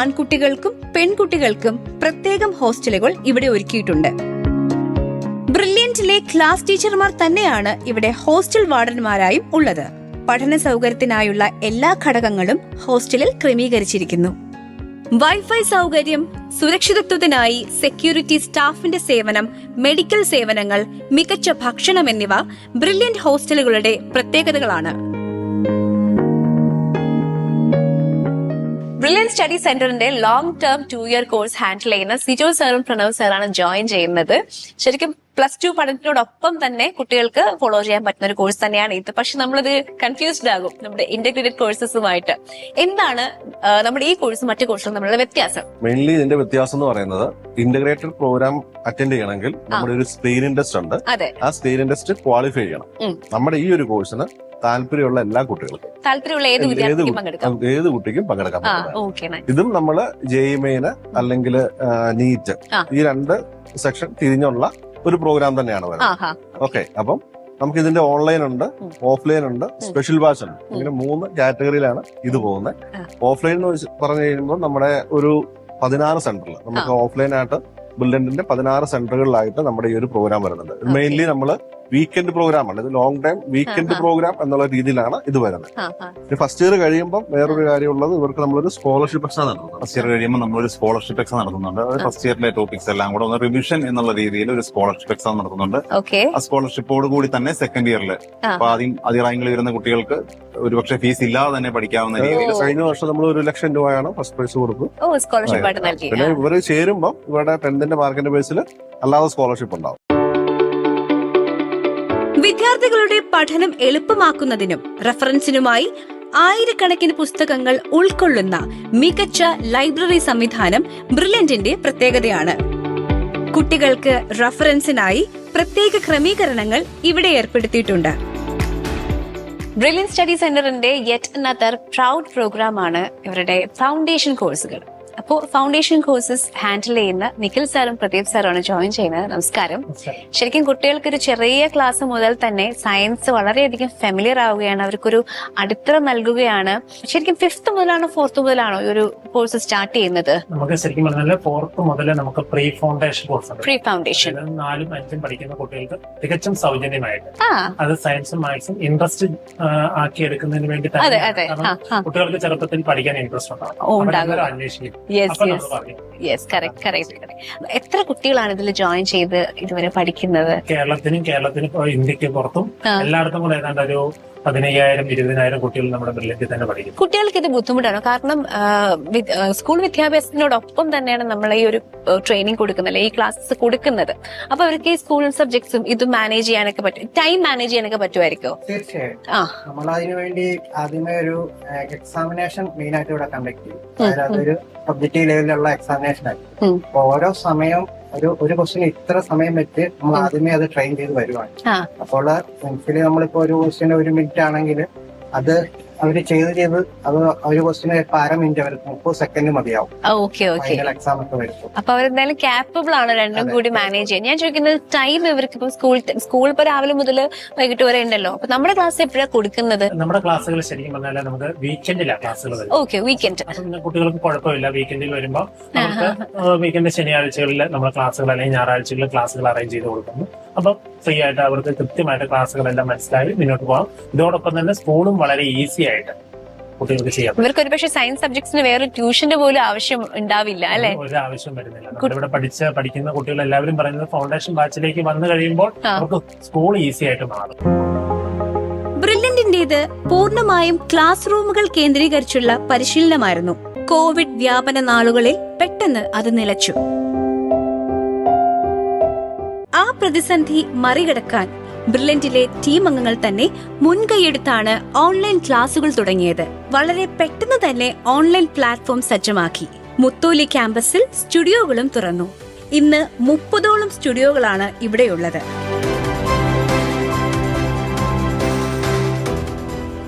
ആൺകുട്ടികൾക്കും പെൺകുട്ടികൾക്കും പ്രത്യേകം ഹോസ്റ്റലുകൾ ഇവിടെ ഒരുക്കിയിട്ടുണ്ട്. ബ്രില്യന്റിലെ ക്ലാസ് ടീച്ചർമാർ തന്നെയാണ് ഇവിടെ ഹോസ്റ്റൽ വാർഡന്മാരായും ഉള്ളത്. പഠന സൗകര്യത്തിനായുള്ള എല്ലാ ഘടകങ്ങളും ഹോസ്റ്റലിൽ ക്രമീകരിച്ചിരിക്കുന്നു. വൈഫൈ സൗകര്യം, സുരക്ഷിതത്വത്തിനായി സെക്യൂരിറ്റി സ്റ്റാഫിന്റെ സേവനം, മെഡിക്കൽ സേവനങ്ങൾ, മികച്ച ഭക്ഷണം എന്നിവ ബ്രില്യന്റ് ഹോസ്റ്റലുകളുടെ പ്രത്യേകതകളാണ്. ബ്രില്യന്റ് സ്റ്റഡി സെന്ററിന്റെ long term 2-year course handle ചെയ്യുന്ന സിജോ സാറും പ്രണവ് സാറാണ് ജോയിൻ ചെയ്യുന്നത്. ശരിക്കും +2 പഠനത്തിനോടൊപ്പം തന്നെ കുട്ടികൾക്ക് ഫോളോ ചെയ്യാൻ പറ്റുന്ന ഒരു കോഴ്സ് തന്നെയാണ് ഇത്. പക്ഷെ നമ്മളിത് കൺഫ്യൂസ്ഡ് ആകും നമ്മുടെ ഇന്റഗ്രേറ്റഡ് കോഴ്സസുമായിട്ട്. എന്താണ് നമ്മുടെ ഈ കോഴ്സും മറ്റു കോഴ്സും തമ്മിലുള്ള വ്യത്യാസം? മെയിൻലി ഇതിന്റെ വ്യത്യാസം എന്ന് പറയുന്നത്, ഇന്റഗ്രേറ്റഡ് പ്രോഗ്രാം അറ്റൻഡ് ചെയ്യണമെങ്കിൽ നമ്മുടെ ഒരു സ്ക്രീനിംഗ് ടെസ്റ്റ് ഉണ്ട്. ആ സ്ക്രീനിംഗ് ടെസ്റ്റ് ക്വാളിഫൈ ചെയ്യണം. നമ്മുടെ ഈ ഒരു കോഴ്സിന് താല്പര്യമുള്ള എല്ലാ കുട്ടികൾക്കും, താല്പര്യമുള്ള ഏത് കുട്ടിക്കും പങ്കെടുക്കാൻ പറ്റും. ഇതും നമ്മള് JEE അല്ലെങ്കിൽ നീറ്റ്, ഈ 2 സെക്ഷൻ തിരിഞ്ഞുള്ള ഒരു പ്രോഗ്രാം തന്നെയാണ് വരുന്നത്. ഓക്കെ, അപ്പം നമുക്ക് ഇതിന്റെ ഓൺലൈൻ ഉണ്ട്, ഓഫ്ലൈൻ ഉണ്ട്, സ്പെഷ്യൽ ബാച്ച് ഉണ്ട്. ഇങ്ങനെ 3 കാറ്റഗറിയിലാണ് ഇത് പോകുന്നത്. ഓഫ്ലൈൻ എന്ന് പറഞ്ഞു കഴിയുമ്പോൾ നമ്മുടെ ഒരു 16 സെന്ററിൽ നമുക്ക് ഓഫ്ലൈൻ ആയിട്ട് ബ്രില്യന്റിന്റെ 16 സെന്ററുകളിലായിട്ട് നമ്മുടെ ഈ ഒരു പ്രോഗ്രാം വരുന്നുണ്ട്. മെയിൻലി നമ്മള് വീക്കെൻഡ് പ്രോഗ്രാം ആണ്. ഇത് ലോങ് ടൈം വീക്കെൻഡ് പ്രോഗ്രാം എന്നുള്ള രീതിയിലാണ് ഇത് വരുന്നത്. ഫസ്റ്റ് ഇയർ കഴിയുമ്പോൾ വേറൊരു കാര്യമുള്ളത്, ഇവർക്ക് നമ്മളൊരു സ്കോളർഷിപ്പ് എക്സാം നടത്തുന്നുണ്ട്. ഫസ്റ്റ് ഇയർ കഴിയുമ്പോൾ നമ്മളൊരു സ്കോളർഷിപ്പ് എക്സാം നടത്തുന്നുണ്ട്. അത് ഫസ്റ്റ് ഇയറിലെ ടോപ്പിക്സ് എല്ലാം കൂടെ ഒന്ന് റിവിഷൻ എന്നുള്ള രീതിയിൽ ഒരു സ്കോളർഷിപ്പ് എക്സാം നടത്തുന്നുണ്ട്. ആ സ്കോളർഷിപ്പോട് കൂടി തന്നെ സെക്കൻഡ് ഇയറിൽ അപ്പൊ ആദ്യ റാങ്കിൽ വരുന്ന കുട്ടികൾക്ക് ഒരുപക്ഷെ ഫീസ് ഇല്ലാതെ തന്നെ പഠിക്കാവുന്ന രീതിയിൽ. കഴിഞ്ഞ വർഷം നമ്മൾ 1 ലക്ഷം രൂപയാണ് ഫസ്റ്റ് പ്രൈസ് കൊടുത്തത്. പിന്നെ ഇവര് ചേരുമ്പോൾ ഇവരുടെ 10th മാർക്കിന്റെ ബേസിൽ അല്ലാതെ സ്കോളർഷിപ്പ് ഉണ്ടാവും. വിദ്യാർത്ഥികളുടെ പഠനം എളുപ്പമാക്കുന്നതിനും റഫറൻസിനുമായി ആയിരക്കണക്കിന് പുസ്തകങ്ങൾ ഉൾക്കൊള്ളുന്ന മികച്ച ലൈബ്രറി സംവിധാനം ബ്രില്യന്റിന്റെ പ്രത്യേകതയാണ്. കുട്ടികൾക്ക് റഫറൻസിനായി പ്രത്യേക ക്രമീകരണങ്ങൾ ഇവിടെ ഏർപ്പെടുത്തിയിട്ടുണ്ട്. ബ്രില്യന്റ് സ്റ്റഡി സെന്ററിന്റെ യെറ്റ് അനദർ പ്രൗഡ് പ്രോഗ്രാമാണ് ഇവരുടെ ഫൗണ്ടേഷൻ കോഴ്സുകൾ. അപ്പോൾ ഫൗണ്ടേഷൻ കോഴ്സസ് ഹാൻഡിൽ ചെയ്യുന്ന നിഖിൽ സാറും പ്രദീപ് സാറുമാണ് ജോയിൻ ചെയ്യുന്നത്. നമസ്കാരം. ശരിക്കും കുട്ടികൾക്ക് ഒരു ചെറിയ ക്ലാസ് മുതൽ തന്നെ സയൻസ് വളരെയധികം ഫെമിലിയർ ആവുകയാണ്, അവർക്കൊരു അടിത്തറ നൽകുകയാണ്. ശരിക്കും 5th മുതലാണോ 4th മുതലാണോ ഈ ഒരു കോഴ്സ് സ്റ്റാർട്ട് ചെയ്യുന്നത്? നമുക്ക് ശരിക്കും പറഞ്ഞാൽ 4th മുതൽ നമുക്ക് പ്രീ ഫൗണ്ടേഷൻ കോഴ്സ് ഉണ്ട്. പ്രീ ഫൗണ്ടേഷൻ 4ഉം 5ഉം പഠിക്കുന്ന കുട്ടികൾക്ക് തികച്ചും സൗജന്യമായിട്ട്, അത് സയൻസും മാത്സും ഇൻട്രസ്റ്റ് ആക്കി എടുക്കുന്നതിന് വേണ്ടി തന്നെ. കുട്ടികൾക്ക് ചെറുപ്പത്തിൽ പഠിക്കാൻ ഇൻട്രസ്റ്റ് ഉണ്ടാവും, അന്വേഷിക്കും. എത്ര കുട്ടികളാണ് ഇതിൽ ജോയിൻ ചെയ്ത് ഇതുവരെ പഠിക്കുന്നത്? കേരളത്തിനും ഇന്ത്യക്ക് പുറത്തും എല്ലായിടത്തും കൂടെ ഏതാണ്ട് ഒരു 15,000-20,000 കുട്ടികൾ നമ്മുടെ ബ്രില്യന്റിൽ തന്നെ പഠിക്കും. കുട്ടികൾക്ക് ഇത് ബുദ്ധിമുട്ടാണ്, കാരണം സ്കൂൾ വിദ്യാഭ്യാസത്തിനോടൊപ്പം തന്നെയാണ് നമ്മൾ ഈ ഒരു ട്രെയിനിങ് കൊടുക്കുന്നത്, ഈ ക്ലാസ്സസ് കൊടുക്കുന്നത്. അപ്പൊ അവർക്ക് ഈ സ്കൂൾ സബ്ജക്ട്സും ഇത് മാനേജ് ചെയ്യാനൊക്കെ പറ്റും, ടൈം മാനേജ് ചെയ്യാനൊക്കെ പറ്റുമായിരിക്കോ? തീർച്ചയായും. നമ്മൾ അതിനു വേണ്ടി ആദ്യമേ ഒരു എക്സാമിനേഷൻ മെയിൻ ആയിട്ട് ഇവിടെ കണ്ടക്ട് ചെയ്യും. അതൊരു ഒബ്ജക്റ്റീവ് ലെവലിലുള്ള എക്സാമിനേഷൻ ആയിരിക്കും. ഓരോ സമയം ഒരു ക്വസ്റ്റ്യൻ ഇത്ര സമയം വെച്ച് നമ്മൾ ആദ്യമേ അത് ട്രെയിൻ ചെയ്ത് വരുവാണ്. അപ്പോൾ പെൻസില് നമ്മളിപ്പോ ഒരു ക്വസ്റ്റ്യൻ 1 മിനിറ്റ് ആണെങ്കിൽ അത് അവര് ചെയ്ത് അത് ഒരു ക്വസ്റ്റ്യന് 1/2 മിനിറ്റ് അവർക്ക് 30 സെക്കൻഡ് മതിയാവും. ഫൈനൽ എക്സാം ഒക്കെ വരുമ്പോൾ. അപ്പൊ അവരെന്തായാലും ക്യാപ്പബിൾ ആണ് രണ്ടും കൂടി മാനേജ് ചെയ്യാൻ. ഞാൻ ചോദിക്കുന്നത് ടൈം ഇവർക്ക് ഇപ്പൊ സ്കൂൾ ഇപ്പൊ രാവിലെ മുതൽ വൈകിട്ട് വരെ ഉണ്ടല്ലോ, അപ്പൊ നമ്മുടെ ക്ലാസ് എപ്പോഴാണ് കൊടുക്കുന്നത്? നമ്മുടെ ക്ലാസ്സുകൾ ശരിക്കും പറഞ്ഞാൽ നമുക്ക് വീക്കെൻഡിലാണ് ക്ലാസ്സുകൾ. Okay, weekend. കുട്ടികൾക്ക് കുഴപ്പമില്ല. വീക്കെൻഡിൽ വരുമ്പോൾ നമുക്ക് വീക്കെൻഡ് ശനിയാഴ്ചകളിൽ നമ്മുടെ ക്ലാസ്സുകൾ അല്ലെങ്കിൽ ഞായറാഴ്ചകളിൽ ക്ലാസ്സുകൾ അറേഞ്ച് ചെയ്ത് കൊടുക്കുന്നു. അപ്പൊ ഫ്രീ ആയിട്ട് അവർക്ക് കൃത്യമായിട്ട് ക്ലാസ്സുകളെല്ലാം മനസ്സിലായി മുന്നോട്ട് പോകാം. ഇതോടൊപ്പം തന്നെ സ്കൂളും വളരെ ഈസി ആയിട്ട് കുട്ടികൾക്ക് ചെയ്യാം. ഇവർക്ക് ഒരു പക്ഷേ സയൻസ് സബ്ജക്ട്സിന് വേറെ ട്യൂഷന്റെ പോലും ആവശ്യം ഉണ്ടാവില്ല അല്ലെ? ഒരു ആവശ്യം വരുന്നില്ല. ഇവിടെ പഠിക്കുന്ന കുട്ടികൾ എല്ലാവരും പറയുന്നത് ഫൗണ്ടേഷൻ ബാച്ചിലേക്ക് വന്നു കഴിയുമ്പോൾ അവർക്ക് സ്കൂൾ ഈസി ആയിട്ട് മാറും. ബ്രില്യന്റിന്റേത് പൂർണ്ണമായും ക്ലാസ് റൂമുകൾ കേന്ദ്രീകരിച്ചുള്ള പരിശീലനമായിരുന്നു. കോവിഡ് വ്യാപന നാളുകളിൽ പെട്ടെന്ന് അത് നിലച്ചു. ആ പ്രതിസന്ധി മറികടക്കാൻ ബ്രില്യന്റിലെ ടീം അംഗങ്ങൾ തന്നെ മുൻകൈയെടുത്താണ് ഓൺലൈൻ ക്ലാസുകൾ തുടങ്ങിയത്. വളരെ പെട്ടെന്ന് തന്നെ ഓൺലൈൻ പ്ലാറ്റ്ഫോം സജ്ജമാക്കി. മുത്തോലി ക്യാമ്പസിൽ സ്റ്റുഡിയോകളും തുറന്നു. ഇന്ന് 30ഓളം സ്റ്റുഡിയോകളാണ് ഇവിടെയുള്ളത്.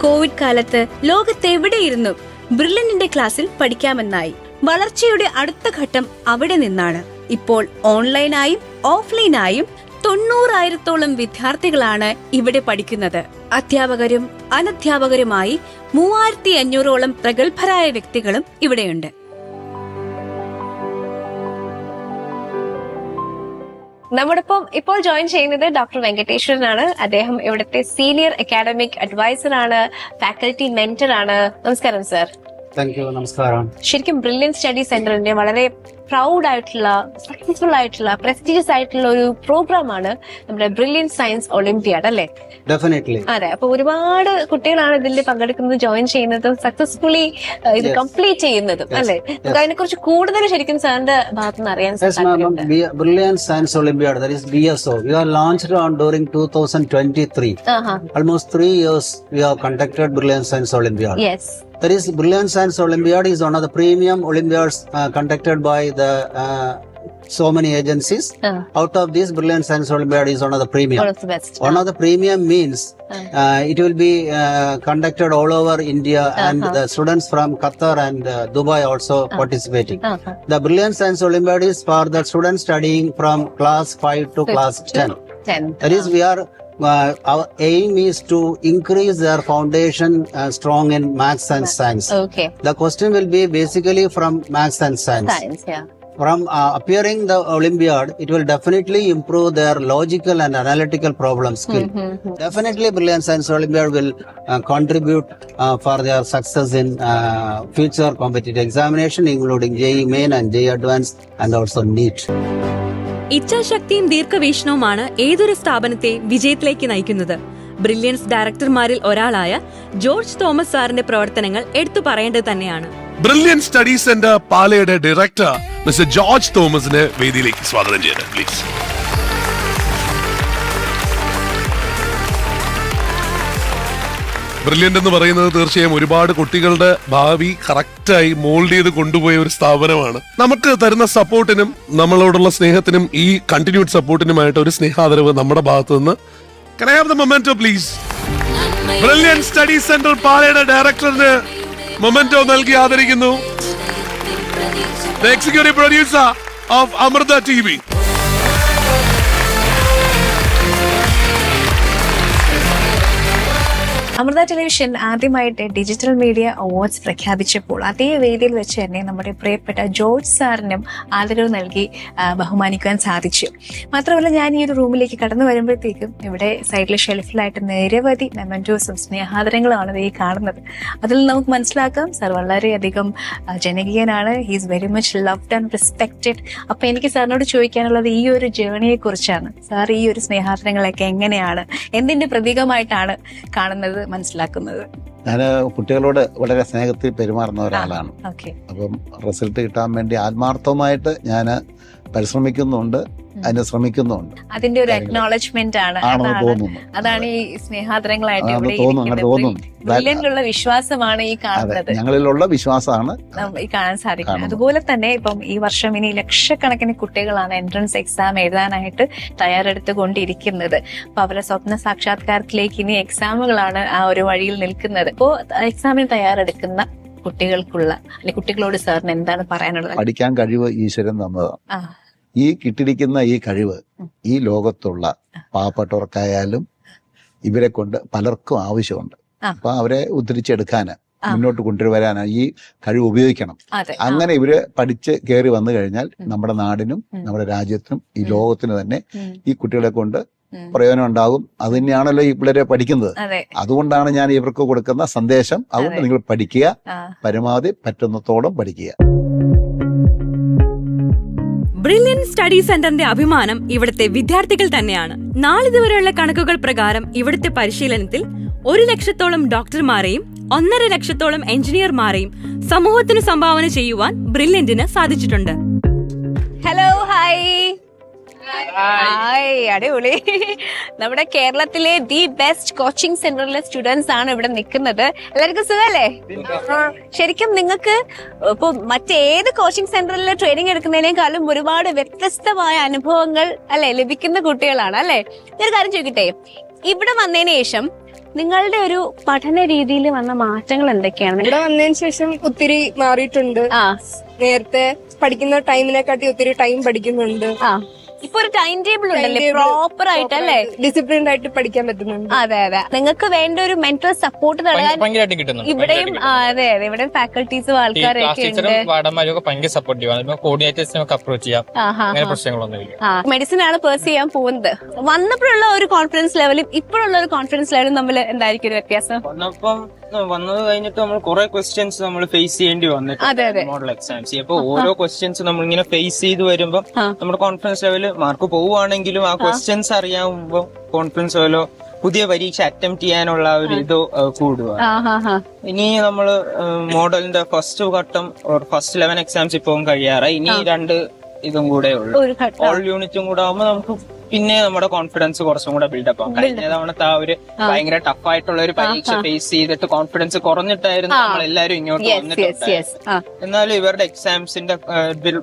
കോവിഡ് കാലത്ത് ലോകത്തെവിടെയിരുന്നും ബ്രില്യന്റിന്റെ ക്ലാസ്സിൽ പഠിക്കാമെന്നായി. വളർച്ചയുടെ അടുത്ത ഘട്ടം അവിടെ നിന്നാണ്. ഇപ്പോൾ ഓൺലൈനായും ഓഫ്ലൈനായും 90,000-ഓളം വിദ്യാർത്ഥികളാണ് ഇവിടെ പഠിക്കുന്നത്. അധ്യാപകരും അനധ്യാപകരുമായി 3,500-ഓളം പ്രഗത്ഭരായ വ്യക്തികളും ഇവിടെയുണ്ട്. നമ്മോടൊപ്പം ഇപ്പോൾ ജോയിൻ ചെയ്യുന്നത് ഡോക്ടർ വെങ്കടേശ്വരനാണ്. അദ്ദേഹം ഇവിടുത്തെ സീനിയർ അക്കാഡമിക് അഡ്വൈസർ ആണ്, ഫാക്കൽറ്റി മെന്റർ ആണ്. നമസ്കാരം സർ. നമസ്കാരം. ശരിക്കും ബ്രില്യൻ സ്റ്റഡി സെന്ററിന്റെ വളരെ പ്രൗഡ് ആയിട്ടുള്ള, സക്സസ്ഫുൾ ആയിട്ടുള്ള, പ്രസ്റ്റീജിയസ് ആയിട്ടുള്ള ഒരു പ്രോഗ്രാമാണ് നമ്മുടെ ബ്രില്യൻ സയൻസ് ഒളിമ്പിയാഡ് അല്ലേ? ഡെഫിനറ്റ്ലി. അതെ. അപ്പൊ ഒരുപാട് കുട്ടികളാണ് ഇതിൽ പങ്കെടുക്കുന്നത്, ജോയിൻ ചെയ്യുന്നതും സക്സസ്ഫുള്ളി ഇത് കംപ്ലീറ്റ് ചെയ്യുന്നതും അല്ലേ? നമുക്ക് അതിനെ കുറിച്ച് കൂടുതൽ ശരിക്കും സാറിന്റെ ഭാഗത്തുനിന്ന് അറിയാൻ സാധിക്കും. Brilliant Science Olympiad, that is BSO, we are launched on during 2023. Almost 3 years we have conducted Brilliant Science Olympiad. Yes. That is Brilliant Science Olympiad is one of the premium Olympiads conducted by the so many agencies. Out of this, Brilliant Science Olympiad is one of the premium. One of the best. One of the premium means it will be conducted all over India, and the students from Qatar and Dubai also participating. The Brilliant Science Olympiad is for the students studying from class 5 to class 10. That is, we are our aim is to increase their foundation strong in maths and science. Okay. The question will be basically from maths and science. Science, yeah. From appearing the Olympiad, it will definitely improve their logical and analytical problem skill. Definitely, Brilliant Science Olympiad will contribute for their success in future competitive examination, including JEE Main and JEE Advanced and also NEET. ഇച്ഛാശക്തിയും ദീർഘവീക്ഷണവുമാണ് ഏതൊരു സ്ഥാപനത്തെ വിജയത്തിലേക്ക് നയിക്കുന്നത്. Brilliance ഡയറക്ടർമാരിൽ ഒരാളായ George Thomas സാറിന്റെ പ്രവർത്തനങ്ങൾ എടുത്തു പറയേണ്ടത് തന്നെയാണ്. ബ്രില്യൻ സ്റ്റഡി സെന്റർ പാലയുടെ ഡയറക്ടർ മിസ്റ്റർ ജോർജ് തോമസിനെ വേദിയിലേക്ക് സ്വാഗതം ചെയ്യണം പ്ലീസ്. ബ്രില്യന്റ് എന്ന് പറയുന്നത് തീർച്ചയായും ഒരുപാട് കുട്ടികളുടെ ഭാവി കറക്റ്റായി മോൾഡ് ചെയ്ത് കൊണ്ടുപോയ ഒരു സ്ഥാപനമാണ്. നമുക്ക് തരുന്ന സപ്പോർട്ടിനും നമ്മളോടുള്ള സ്നേഹത്തിനും ഈ കണ്ടിന്യൂഡ് സപ്പോർട്ടിനുമായിട്ട് ഒരു സ്നേഹാദരവ് നമ്മുടെ ഭാഗത്തു നിന്ന്. Can I have the memento please? Brilliant study centre പാലയുടെ ഡയറക്ടറിന് മൊമെന്റോ നൽകി ആദരിക്കുന്നു. The executive producer of Amrita TV. Amrita television ആദ്യമായിട്ട് ഡിജിറ്റൽ മീഡിയ അവാർഡ്സ് പ്രഖ്യാപിച്ചപ്പോൾ അതേ വേദിയിൽ വെച്ച് തന്നെ നമ്മുടെ പ്രിയപ്പെട്ട ജോർജ് സാറിനും ആദരവ് നൽകി ബഹുമാനിക്കാൻ സാധിച്ചു. മാത്രമല്ല, ഞാൻ ഈ ഒരു റൂമിലേക്ക് കടന്നു വരുമ്പോഴത്തേക്കും ഇവിടെ സൈഡിലെ ഷെൽഫിലായിട്ട് നിരവധി മെമന്റോസും സ്നേഹാദരങ്ങളുമാണ് ഈ കാണുന്നത്. അതിൽ നമുക്ക് മനസ്സിലാക്കാം സാർ വളരെയധികം ജനകീയനാണ്. He is very much loved and respected. അപ്പൊ എനിക്ക് സാറിനോട് ചോദിക്കാനുള്ളത് ഈ ഒരു ജേർണിയെ കുറിച്ചാണ്. സാർ ഈ ഒരു സ്നേഹാദരങ്ങളൊക്കെ എങ്ങനെയാണ്, എന്തിന്റെ പ്രതീകമായിട്ടാണ് കാണുന്നത്, മനസ്സിലാക്കുന്നത്? ഞാൻ കുട്ടികളോട് വളരെ സ്നേഹത്തിൽ പെരുമാറുന്ന ഒരാളാണ്. അപ്പം റിസൾട്ട് കിട്ടാൻ വേണ്ടി ആത്മാർത്ഥമായിട്ട് ഞാൻ പരിശ്രമിക്കുന്നുണ്ട്, അതിന് ശ്രമിക്കുന്നുണ്ട്. അതിന്റെ ഒരു അക്നോളജ്മെന്റ് ആണ്, അതാണ് ഈ സ്നേഹാദരങ്ങളായിട്ട് ബ്രില്യന്റിലുള്ള വിശ്വാസമാണ് ഈ കാണുന്നത്, ഞങ്ങളിലുള്ള വിശ്വാസമാണ് ഈ കാണാൻ സാധിക്കുന്നത്. അതുപോലെ തന്നെ ഇപ്പം ഈ വർഷം ഇനി ലക്ഷക്കണക്കിന് കുട്ടികളാണ് എൻട്രൻസ് എക്സാം എഴുതാനായിട്ട് തയ്യാറെടുത്തുകൊണ്ടിരിക്കുന്നത്. അപ്പൊ അവരുടെ സ്വപ്ന സാക്ഷാത്കാരത്തിലേക്ക് ഇനി എക്സാമുകളാണ് ആ ഒരു വഴിയിൽ നിൽക്കുന്നത്. അപ്പോ എക്സാമിന് തയ്യാറെടുക്കുന്ന കുട്ടികൾക്കുള്ള അല്ലെങ്കിൽ കുട്ടികളോട് സാറിന് എന്താണ് പറയാനുള്ളത്? പഠിക്കാൻ കഴിവ് ഈശ്വരൻ തന്നതാണ്. ഈ കിട്ടിയിരിക്കുന്ന ഈ കഴിവ് ഈ ലോകത്തുള്ള പാവപ്പെട്ടവർക്കായാലും ഇവരെ കൊണ്ട് പലർക്കും ആവശ്യമുണ്ട്. അപ്പൊ അവരെ ഉദ്ധരിച്ചെടുക്കാന്, മുന്നോട്ട് കൊണ്ടുവരാനാണ് ഈ കഴിവ് ഉപയോഗിക്കണം. അങ്ങനെ ഇവര് പഠിച്ച് കയറി വന്നു കഴിഞ്ഞാൽ നമ്മുടെ നാടിനും നമ്മുടെ രാജ്യത്തിനും ഈ ലോകത്തിനും തന്നെ ഈ കുട്ടികളെ കൊണ്ട് പ്രയോജനം ഉണ്ടാകും. അത് തന്നെയാണല്ലോ ഈ പിള്ളേരെ പഠിക്കുന്നത്. അതുകൊണ്ടാണ് ഞാൻ ഇവർക്ക് കൊടുക്കുന്ന സന്ദേശം. അതുകൊണ്ട് നിങ്ങൾ പഠിക്കുക, പരമാവധി പറ്റുന്നത്തോളം പഠിക്കുക. ബ്രില്യൻ സ്റ്റഡി സെന്ററിന്റെ അഭിമാനം ഇവിടുത്തെ വിദ്യാർത്ഥികൾ തന്നെയാണ്. നാളിതുവരെയുള്ള കണക്കുകൾ പ്രകാരം ഇവിടുത്തെ പരിശീലനത്തിൽ 1 ലക്ഷത്തോളം ഡോക്ടർമാരെയും 1.5 ലക്ഷത്തോളം എഞ്ചിനീയർമാരെയും സമൂഹത്തിന് സംഭാവന ചെയ്യുവാൻ ബ്രില്യന്റിന് സാധിച്ചിട്ടുണ്ട്. Hello, hi. അടിപൊളി. നമ്മുടെ കേരളത്തിലെ ദി ബെസ്റ്റ് കോച്ചിങ് സെന്ററിലെ സ്റ്റുഡൻസ് ആണ് ഇവിടെ നിൽക്കുന്നത്. എല്ലാവർക്കും സുഖല്ലേ? ശരിക്കും നിങ്ങൾക്ക് ഇപ്പൊ മറ്റേത് കോച്ചിങ് സെന്ററിലെ ട്രെയിനിങ് എടുക്കുന്നതിനേക്കാളും ഒരുപാട് വ്യത്യസ്തമായ അനുഭവങ്ങൾ അല്ലെ ലഭിക്കുന്ന കുട്ടികളാണ് അല്ലെ? ഒരു കാര്യം ചോദിക്കട്ടെ, ഇവിടെ വന്നതിന് ശേഷം നിങ്ങളുടെ ഒരു പഠന രീതിയിൽ വന്ന മാറ്റങ്ങൾ എന്തൊക്കെയാണ്? ഇവിടെ വന്നതിന് ശേഷം ഒത്തിരി മാറിയിട്ടുണ്ട്. നേരത്തെ പഠിക്കുന്ന ടൈമിനെക്കാട്ടി ഒത്തിരി ടൈം പഠിക്കുന്നുണ്ട്. ഇപ്പൊ ഒരു ടൈം ടേബിൾ ഉണ്ടല്ലേ, പ്രോപ്പർ ആയിട്ട് അല്ലേ, ഡിസിപ്ലിൻഡ് ആയിട്ട് പഠിക്കാൻ പറ്റുന്നുണ്ട്. അതെ അതെ. നിങ്ങൾക്ക് വേണ്ട ഒരു മെന്റൽ സപ്പോർട്ട് നൽകാൻ ഇവിടെയും അതെ അതെ ഇവിടെയും ഫാക്കൽറ്റീസും ആൾക്കാരൊക്കെ ഉണ്ട്. മെഡിസിൻ ആണ് പേഴ്സ് ചെയ്യാൻ പോകുന്നത്. വന്നപ്പോഴുള്ള ഒരു കോൺഫിഡൻസ് ലെവലും ഇപ്പോഴുള്ള ഒരു കോൺഫിഡൻസ് ലെവലും തമ്മിൽ എന്തായിരിക്കും ഒരു വ്യത്യാസം? വന്നത് കഴിഞ്ഞിട്ട് നമ്മൾ കുറെ ക്വസ്റ്റ്യൻസ് നമ്മൾ ഫേസ് ചെയ്യേണ്ടി വന്നിട്ടുണ്ട് മോഡൽ എക്സാംസ്. അപ്പൊ ഓരോ ക്വസ്റ്റ്യൻസ് നമ്മൾ ഇങ്ങനെ ഫേസ് ചെയ്ത് വരുമ്പോ നമ്മുടെ കോൺഫിഡൻസ് ലെവല് മാർക്ക് പോവുകയാണെങ്കിലും ആ ക്വസ്റ്റ്യൻസ് അറിയാവുമ്പോ കോൺഫിഡൻസ് ലെവലോ പുതിയ പരീക്ഷ അറ്റംപ്റ്റ് ചെയ്യാനുള്ള ഒരു ഇത് കൂടുക. ഇനി നമ്മള് മോഡലിന്റെ ഫസ്റ്റ് ഘട്ടം ഫസ്റ്റ് 11 എക്സാംസ് ഇപ്പം കഴിയാറായി. ഇനി 2 ഇതും കൂടെ ഉള്ളു. ഓൾ യൂണിറ്റും കൂടെ ആവുമ്പോ നമുക്ക് പിന്നെ നമ്മുടെ കോൺഫിഡൻസ് കുറച്ചും കൂടെ ബിൽഡപ്പ് ആവും. കഴിഞ്ഞ തവണത്തെ ആ ഒരു ഭയങ്കര ടഫായിട്ടുള്ള ഒരു പരീക്ഷ ഫേസ് ചെയ്തിട്ട് കോൺഫിഡൻസ് കുറഞ്ഞിട്ടായിരുന്നു നമ്മളെല്ലാരും ഇങ്ങോട്ട് വന്നിട്ടുണ്ട്. എന്നാലും ഇവരുടെ എക്സാംസിന്റെ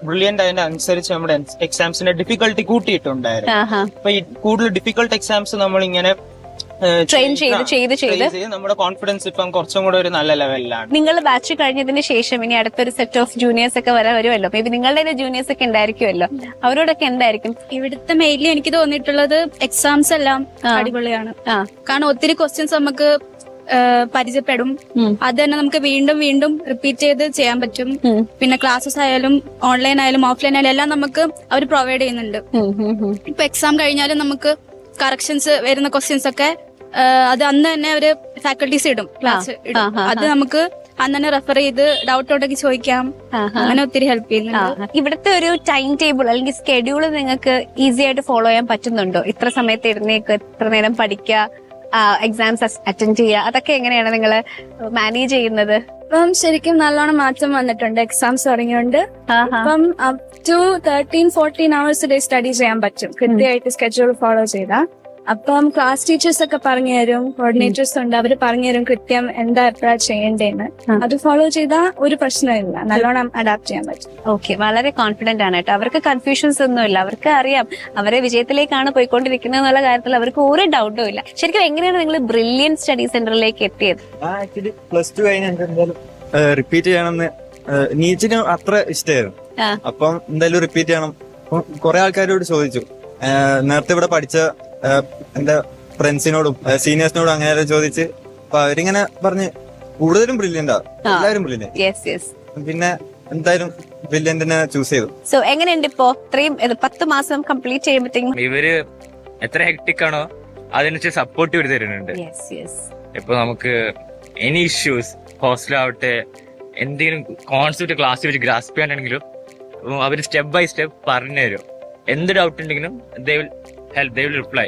ബ്രില്യന്റ് അതിന്റെ അനുസരിച്ച് നമ്മുടെ എക്സാംസിന്റെ ഡിഫിക്കൽട്ടി കൂട്ടിയിട്ടുണ്ടായിരുന്നു. അപ്പൊ ഈ കൂടുതൽ ഡിഫിക്കൽട്ട് എക്സാംസ് നമ്മളിങ്ങനെ ട്രെയിൻ ചെയ്ത് നമ്മുടെ കോൺഫിഡൻസ് ഇപ്പം കുറച്ചും കൂടെ ഒരു നല്ല ലെവലിലാണ്. നിങ്ങൾ ബാച്ച് കഴിഞ്ഞതിന് ശേഷം ഇനി അടുത്തൊരു സെറ്റ് ഓഫ് ജൂനിയേഴ്സ് ഒക്കെ വരുമല്ലോ. മേ ബി നിങ്ങളുടെ ജൂനിയേഴ്സ് ഒക്കെ ഉണ്ടായിരിക്കുമല്ലോ, അവരോടൊക്കെ എന്തായിരിക്കും? ഇവിടുത്തെ മെയിൻലി എനിക്ക് തോന്നിയിട്ടുള്ളത് എക്സാംസ് എല്ലാം അടിപൊളിയാണ്. കാരണം ഒത്തിരി ക്വസ്റ്റ്യൻസ് നമുക്ക് പരിചയപ്പെടും. അത് തന്നെ നമുക്ക് വീണ്ടും വീണ്ടും റിപ്പീറ്റ് ചെയ്ത് ചെയ്യാൻ പറ്റും. പിന്നെ ക്ലാസ്സസ് ആയാലും ഓൺലൈൻ ആയാലും ഓഫ്ലൈൻ ആയാലും എല്ലാം നമുക്ക് അവർ പ്രൊവൈഡ് ചെയ്യുന്നുണ്ട്. ഇപ്പൊ എക്സാം കഴിഞ്ഞാലും നമുക്ക് കറക്ഷൻസ് വരുന്ന ക്വസ്റ്റ്യൻസ് ഒക്കെ അത് അന്ന് തന്നെ അവര് ഫാക്കൽറ്റീസ് ഇടും, ക്ലാസ് ഇടും. അത് നമുക്ക് അന്ന് തന്നെ റെഫർ ചെയ്ത് ഡൗട്ട് ഉണ്ടെങ്കിൽ ചോദിക്കാം. അങ്ങനെ ഒത്തിരി ഹെൽപ്പ് ചെയ്യുന്നുണ്ട്. ഇവിടുത്തെ ഒരു ടൈം ടേബിൾ അല്ലെങ്കിൽ സ്കെഡ്യൂൾ നിങ്ങൾക്ക് ഈസി ആയിട്ട് ഫോളോ ചെയ്യാൻ പറ്റുന്നുണ്ടോ? ഇത്ര സമയത്ത് ഇരുന്നേക്ക്, ഇത്ര നേരം പഠിക്കുക, എക്സാംസ് അറ്റൻഡ് ചെയ്യുക, അതൊക്കെ എങ്ങനെയാണ് നിങ്ങൾ മാനേജ് ചെയ്യുന്നത്? ഇപ്പം ശരിക്കും നല്ലോണം മാറ്റം വന്നിട്ടുണ്ട്. എക്സാംസ് തുടങ്ങിയോണ്ട് ഇപ്പം up to 13-14 hours day study ചെയ്യാൻ പറ്റും കൃത്യമായിട്ട് സ്കെഡ്യൂൾ ഫോളോ ചെയ്താൽ. അപ്പം ക്ലാസ് ടീച്ചേഴ്സ് ഒക്കെ പറഞ്ഞു തരും, കോർഡിനേറ്റേഴ്സ് ഉണ്ട്, അവര് പറഞ്ഞു തരും കൃത്യം എന്താ എപ്പോഴാ ചെയ്യേണ്ടതെന്ന്. അത് ഫോളോ ചെയ്താൽ ഒരു പ്രശ്നമില്ല, നല്ലോണം അഡാപ്റ്റ് ചെയ്യാൻ പറ്റും. ഓക്കെ, വളരെ കോൺഫിഡന്റ് ആണ് കേട്ടോ. അവർക്ക് കൺഫ്യൂഷൻസ് ഒന്നുമില്ല, അവർക്ക് അറിയാം അവരെ വിജയത്തിലേക്കാണ് പോയിക്കൊണ്ടിരിക്കുന്നത് എന്നുള്ള കാര്യത്തിൽ അവർക്ക് ഒരു ഡൗട്ടും ഇല്ല. ശരിക്കും എങ്ങനെയാണ് നിങ്ങൾ ബ്രില്യൻ സ്റ്റഡി സെന്ററിലേക്ക് എത്തിയത്? ആക്ച്വലി +2 കഴിഞ്ഞ എന്തായാലും റിപ്പീറ്റ് ചെയ്യണമെന്ന് നീറ്റിന് അത്ര ഇഷ്ടമായിരുന്നു. അപ്പം എന്തായാലും റിപ്പീറ്റ് ചെയ്യണം. കുറെ ആൾക്കാരോട് ചോദിച്ചു, നേരത്തെ ഇവിടെ പഠിച്ച എന്റെ ഫ്രണ്ട്സിനോടും സീനിയേഴ്സിനോടും അങ്ങനെ ചോദിച്ച് അപ്പൊ അവരിങ്ങനെ പറഞ്ഞ് കൂടുതലും ബ്രില്യന്റാ, എല്ലാവരും ബ്രില്യന്റ്. പിന്നെ എന്തായാലും ബ്രില്യന്റിനെ ചൂസ് ചെയ്തു. സോ എങ്ങനെയുണ്ട് ഇപ്പോ 10 മാസം കംപ്ലീറ്റ് ചെയ്യുമ്പോഴത്തേക്കും? ഇവര് എത്ര ഹെക്ടിക് ആണോ അതിനനുസരിച്ച് സപ്പോർട്ട് ഇവർ തരുന്നുണ്ട്. ഇപ്പൊ നമുക്ക് എനി ഇഷ്യൂസ് ഹോസ്റ്റലാവട്ടെ എന്തെങ്കിലും കോൺസെപ്റ്റ് ക്ലാസ് വെച്ച് ഗ്രാസ്പ് ചെയ്യാനാണെങ്കിലും അവർ സ്റ്റെപ്പ് ബൈ സ്റ്റെപ്പ് പറഞ്ഞു തരും. എന്ത് ഡൗട്ട് ഉണ്ടെങ്കിലും they will help, they will reply.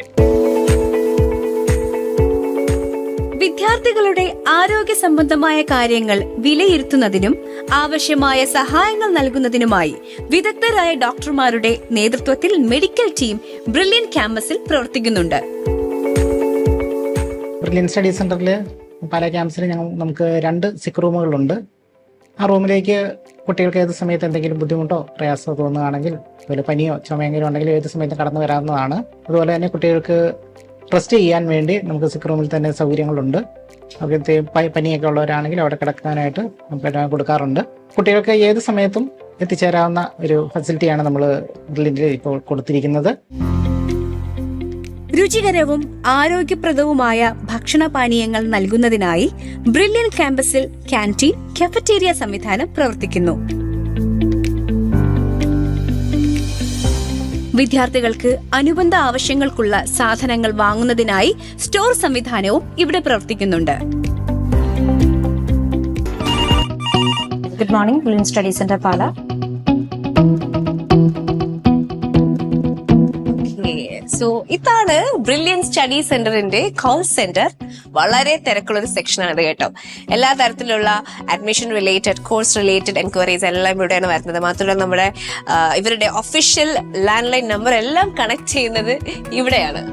വിദ്യാർത്ഥികളുടെ ആരോഗ്യ സംബന്ധമായ കാര്യങ്ങൾ വിലയിരുത്തുന്നതിനും ആവശ്യമായ സഹായങ്ങൾ നൽകുന്നതിനുമായി വിദഗ്ധരായ ഡോക്ടർമാരുടെ നേതൃത്വത്തിൽ മെഡിക്കൽ ടീം ബ്രില്യൻ ക്യാമ്പസിൽ പ്രവർത്തിക്കുന്നുണ്ട്. ബ്രില്യൻ സ്റ്റഡി സെന്ററിൽ പല ക്യാമ്പസിൽ നമുക്ക് 2 സിക്ക് റൂമുകളുണ്ട്. ആ റൂമിലേക്ക് കുട്ടികൾക്ക് ഏത് സമയത്ത് എന്തെങ്കിലും ബുദ്ധിമുട്ടോ പ്രയാസമോ തോന്നുകയാണെങ്കിൽ, അതുപോലെ പനിയോ ചുമയെങ്കിലും ഉണ്ടെങ്കിൽ ഏത് സമയത്തും കടന്നു വരാവുന്നതാണ്. അതുപോലെ തന്നെ കുട്ടികൾക്ക് റെസ്റ്റ് ചെയ്യാൻ വേണ്ടി നമുക്ക് സിക്ക് റൂമിൽ തന്നെ സൗകര്യങ്ങളുണ്ട്. അവിടുത്തെ പനിയൊക്കെ ഉള്ളവരാണെങ്കിൽ അവിടെ കിടക്കാനായിട്ട് നമുക്ക് കൊടുക്കാറുണ്ട്. കുട്ടികൾക്ക് ഏത് സമയത്തും എത്തിച്ചേരാവുന്ന ഒരു ഫെസിലിറ്റിയാണ് നമ്മൾ ബ്രില്യന്റിൽ ഇപ്പോൾ കൊടുത്തിരിക്കുന്നത്. രുചികരവും ആരോഗ്യപ്രദവുമായ ഭക്ഷണപാനീയങ്ങൾ നൽകുന്നതിനായി ബ്രില്യൻ ക്യാമ്പസിൽ ക്യാന്റീൻ, കഫറ്റീരിയ സംവിധാനം പ്രവർത്തിക്കുന്നു. വിദ്യാർത്ഥികൾക്ക് അനുബന്ധ ആവശ്യങ്ങൾക്കുള്ള സാധനങ്ങൾ വാങ്ങുന്നതിനായി സ്റ്റോർ സംവിധാനവും ഇവിടെ പ്രവർത്തിക്കുന്നുണ്ട്. Good morning, Brilliant study Centre Pala. So ഇതാണ് ബ്രില്യൻ സ്റ്റഡി സെന്ററിന്റെ കോൾ സെന്റർ. വളരെ തിരക്കുള്ള ഒരു സെക്ഷനാണ് ഇത് കേട്ടോ. എല്ലാ തരത്തിലുള്ള admission related, course related enquiries എല്ലാം ഇവിടെയാണ് വരുന്നത്. മാത്രമല്ല നമ്മുടെ ഇവരുടെ ഒഫീഷ്യൽ ലാൻഡ് ലൈൻ നമ്പർ എല്ലാം കണക്ട് ചെയ്യുന്നത് ഇവിടെയാണ്.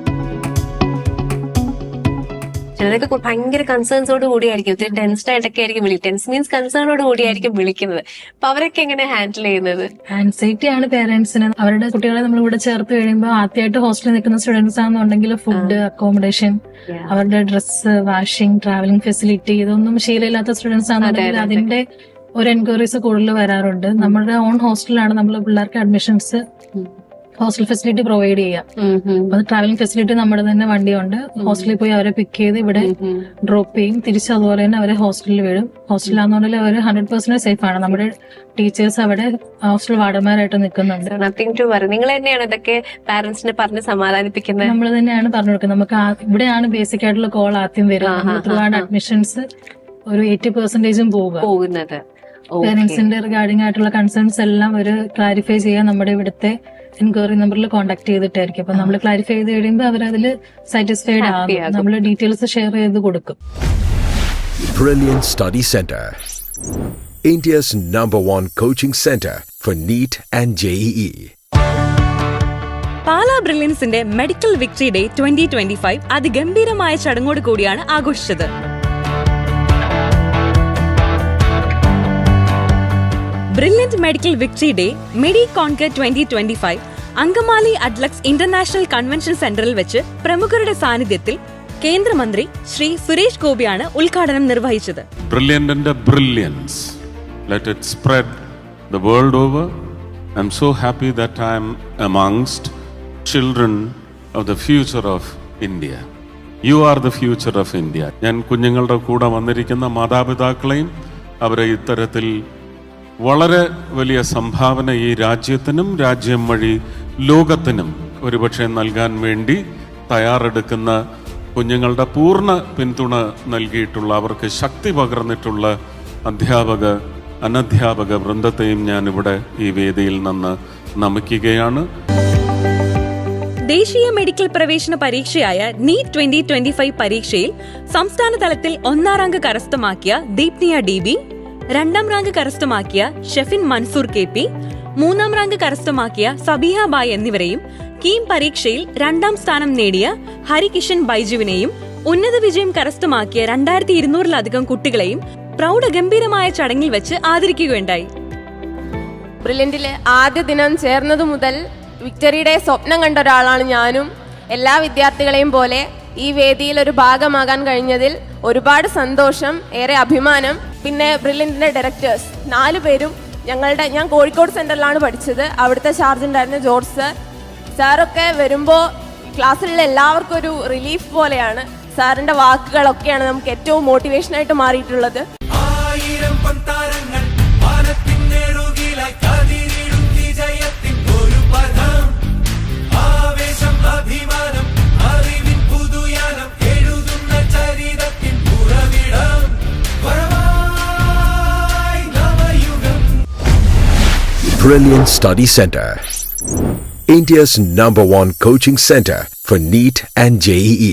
ചിലരൊക്കെ ഭയങ്കര കൺസേൺസോട് കൂടിയായിരിക്കും, ഒത്തിരി ടെൻസ്ഡ് ആയിട്ടൊക്കെ ആയിരിക്കും ടെൻസ് മീൻസ് കൺസേണോട് കൂടിയായിരിക്കും വിളിക്കുന്നത്. അപ്പൊ അവരൊക്കെ എങ്ങനെ ഹാൻഡിൽ ചെയ്യുന്നത്? ആൻസൈറ്റി ആണ് പേരന്റ്സിന്. അവരുടെ കുട്ടികളെ നമ്മൾ ഇവിടെ ചേർത്ത് കഴിയുമ്പോൾ ആദ്യമായിട്ട് ഹോസ്റ്റലിൽ നിൽക്കുന്ന സ്റ്റുഡൻസ് ആണെന്നുണ്ടെങ്കിൽ ഫുഡ്, അക്കോമഡേഷൻ, അവരുടെ ഡ്രസ്സ്, വാഷിംഗ്, ട്രാവലിംഗ് ഫെസിലിറ്റി, ഇതൊന്നും ശീലമില്ലാത്ത സ്റ്റുഡൻസ് ആണെന്നുണ്ടെങ്കിൽ അതിന്റെ ഒരു എൻക്വയറീസ് കൂടുതൽ വരാറുണ്ട്. നമ്മുടെ ഓൺ ഹോസ്റ്റലാണ് നമ്മൾ പിള്ളേർക്ക് അഡ്മിഷൻസ് ഹോസ്റ്റൽ ഫെസിലിറ്റി പ്രൊവൈഡ് ചെയ്യാം. അത് ട്രാവലിംഗ് ഫെസിലിറ്റി നമ്മുടെ തന്നെ വണ്ടിയുണ്ട്. ഹോസ്റ്റലിൽ പോയി അവരെ പിക്ക് ചെയ്ത് ഇവിടെ ഡ്രോപ്പ് ചെയ്യും. തിരിച്ച് അതുപോലെ തന്നെ അവരെ ഹോസ്റ്റലിൽ വിടും. ഹോസ്റ്റലാണെന്നുണ്ടെങ്കിൽ അവർ 100% സേഫ് ആണ്. നമ്മുടെ ടീച്ചേഴ്സ് അവിടെ ഹോസ്റ്റൽ വാർഡന്മാരായിട്ട് നിൽക്കുന്നുണ്ട്. Nothing to worry. നിങ്ങൾ തന്നെയാണ് ഇതൊക്കെ പാരന്റ്സിനെ പറഞ്ഞ് സമാധാനിപ്പിക്കുന്നത്? നമ്മൾ തന്നെയാണ് പറഞ്ഞു കൊടുക്കുന്നത്. നമുക്ക് ഇവിടെയാണ് ബേസിക് ആയിട്ടുള്ള കോൾ ആദ്യം വരുന്നത്. ഒരുപാട് അഡ്മിഷൻസ് ഒരു 80% പോകുന്നത്. പേരന്റ്സിന്റെ റിഗാർഡിംഗ് ആയിട്ടുള്ള കൺസേൺസ് എല്ലാം ഒരു ക്ലാരിഫൈ ചെയ്യാൻ നമ്മുടെ ഇവിടുത്തെ എൻക്വയറി നമ്പറിൽ കോൺടാക്ട് ചെയ്തിട്ടായിരിക്കും. അപ്പൊ നമ്മൾ ക്ലാരിഫൈ ചെയ്ത് കഴിയുമ്പോൾ അവരതിൽ സാറ്റിസ്ഫൈഡ് ആകും. നമ്മൾ ഡീറ്റെയിൽസ് ഷെയർ ചെയ്ത് കൊടുക്കും. Brilliant Study Center, India's #1 coaching center for NEET and JEE. Pala ബ്രില്യൻസിന്റെ മെഡിക്കൽ വിക്ടറി ഡേ 2025 അതിഗംഭീരമായ ചടങ്ങോട് കൂടിയാണ് ആഘോഷിച്ചത്. Brilliant medical victory day Medi Conquer 2025 Angamaly Adlux international convention സെന്ററിൽ വെച്ച് പ്രമുഖരുടെ സാന്നിധ്യത്തിൽ കേന്ദ്രമന്ത്രി ശ്രീ സുരേഷ് ഗോപിയാണ് ഉദ്ഘാടനം നിർവഹിച്ചത്. ബ്രില്യന്റിന്റെ brilliance, let it spread the world over. I am so happy that I am amongst children of the future of India. You are the future of India. ഞാൻ കുഞ്ഞുങ്ങളുടെ കൂടെ വന്നിരിക്കുന്ന മാതാപിതാക്കളെയും അവരെ ഇത്തരത്തിൽ വളരെ വലിയ സംഭാവന ഈ രാജ്യത്തിനും രാജ്യം വഴി ലോകത്തിനും ഒരുപക്ഷെ നൽകാൻ വേണ്ടി തയ്യാറെടുക്കുന്ന കുഞ്ഞുങ്ങളുടെ പൂർണ്ണ പിന്തുണ നൽകിയിട്ടുള്ള, അവർക്ക് ശക്തി പകർന്നിട്ടുള്ള അധ്യാപക അനധ്യാപക വൃന്ദത്തെയും ഞാനിവിടെ ഈ വേദിയിൽ നിന്ന് നമിക്കുകയാണ്. ദേശീയ മെഡിക്കൽ പ്രവേശന പരീക്ഷയായ നീറ്റ് 2025 പരീക്ഷയിൽ സംസ്ഥാന തലത്തിൽ 1ാം റാങ്ക് കരസ്ഥമാക്കിയ ദീപ്നിയ DB, 2ാം റാങ്ക് കരസ്ഥമാക്കിയ ഷെഫിൻ മൻസൂർ KP, 3ാം റാങ്ക് കരസ്ഥമാക്കിയ സബീഹ ബായ് എന്നിവരെയും കീം പരീക്ഷയിൽ 2ാം സ്ഥാനം നേടിയ ഹരികിഷൻ ബൈജുവിനെയും ഉന്നത വിജയം കരസ്ഥമാക്കിയ 2200-ലധികം കുട്ടികളെയും പ്രൗഢഗംഭീരമായ ചടങ്ങിൽ വെച്ച് ആദരിക്കുകയുണ്ടായി. ബ്രില്യന്റിലെ ആദ്യ ദിനം ചേർന്നതു മുതൽ വിക്ടറിയുടെ സ്വപ്നം കണ്ട ഒരാളാണ് ഞാനും. എല്ലാ വിദ്യാർത്ഥികളെയും പോലെ ഈ വേദിയിൽ ഒരു ഭാഗമാകാൻ കഴിഞ്ഞതിൽ ഒരുപാട് സന്തോഷം, ഏറെ അഭിമാനം. പിന്നെ ബ്രില്യന്റിന്റെ ഡയറക്ടേഴ്സ് 4 പേരും ഞാൻ കോഴിക്കോട് സെന്ററിലാണ് പഠിച്ചത്. അവിടുത്തെ ചാർജ് ഉണ്ടായിരുന്ന ജോർജ് സർ, സാറൊക്കെ വരുമ്പോൾ ക്ലാസ്സിലുള്ള എല്ലാവർക്കും ഒരു റിലീഫ് പോലെയാണ്. സാറിന്റെ വാക്കുകളൊക്കെയാണ് നമുക്ക് ഏറ്റവും മോട്ടിവേഷനായിട്ട് മാറിയിട്ടുള്ളത്. Brilliant Study Center, India's #1 coaching center for NEET and JEE.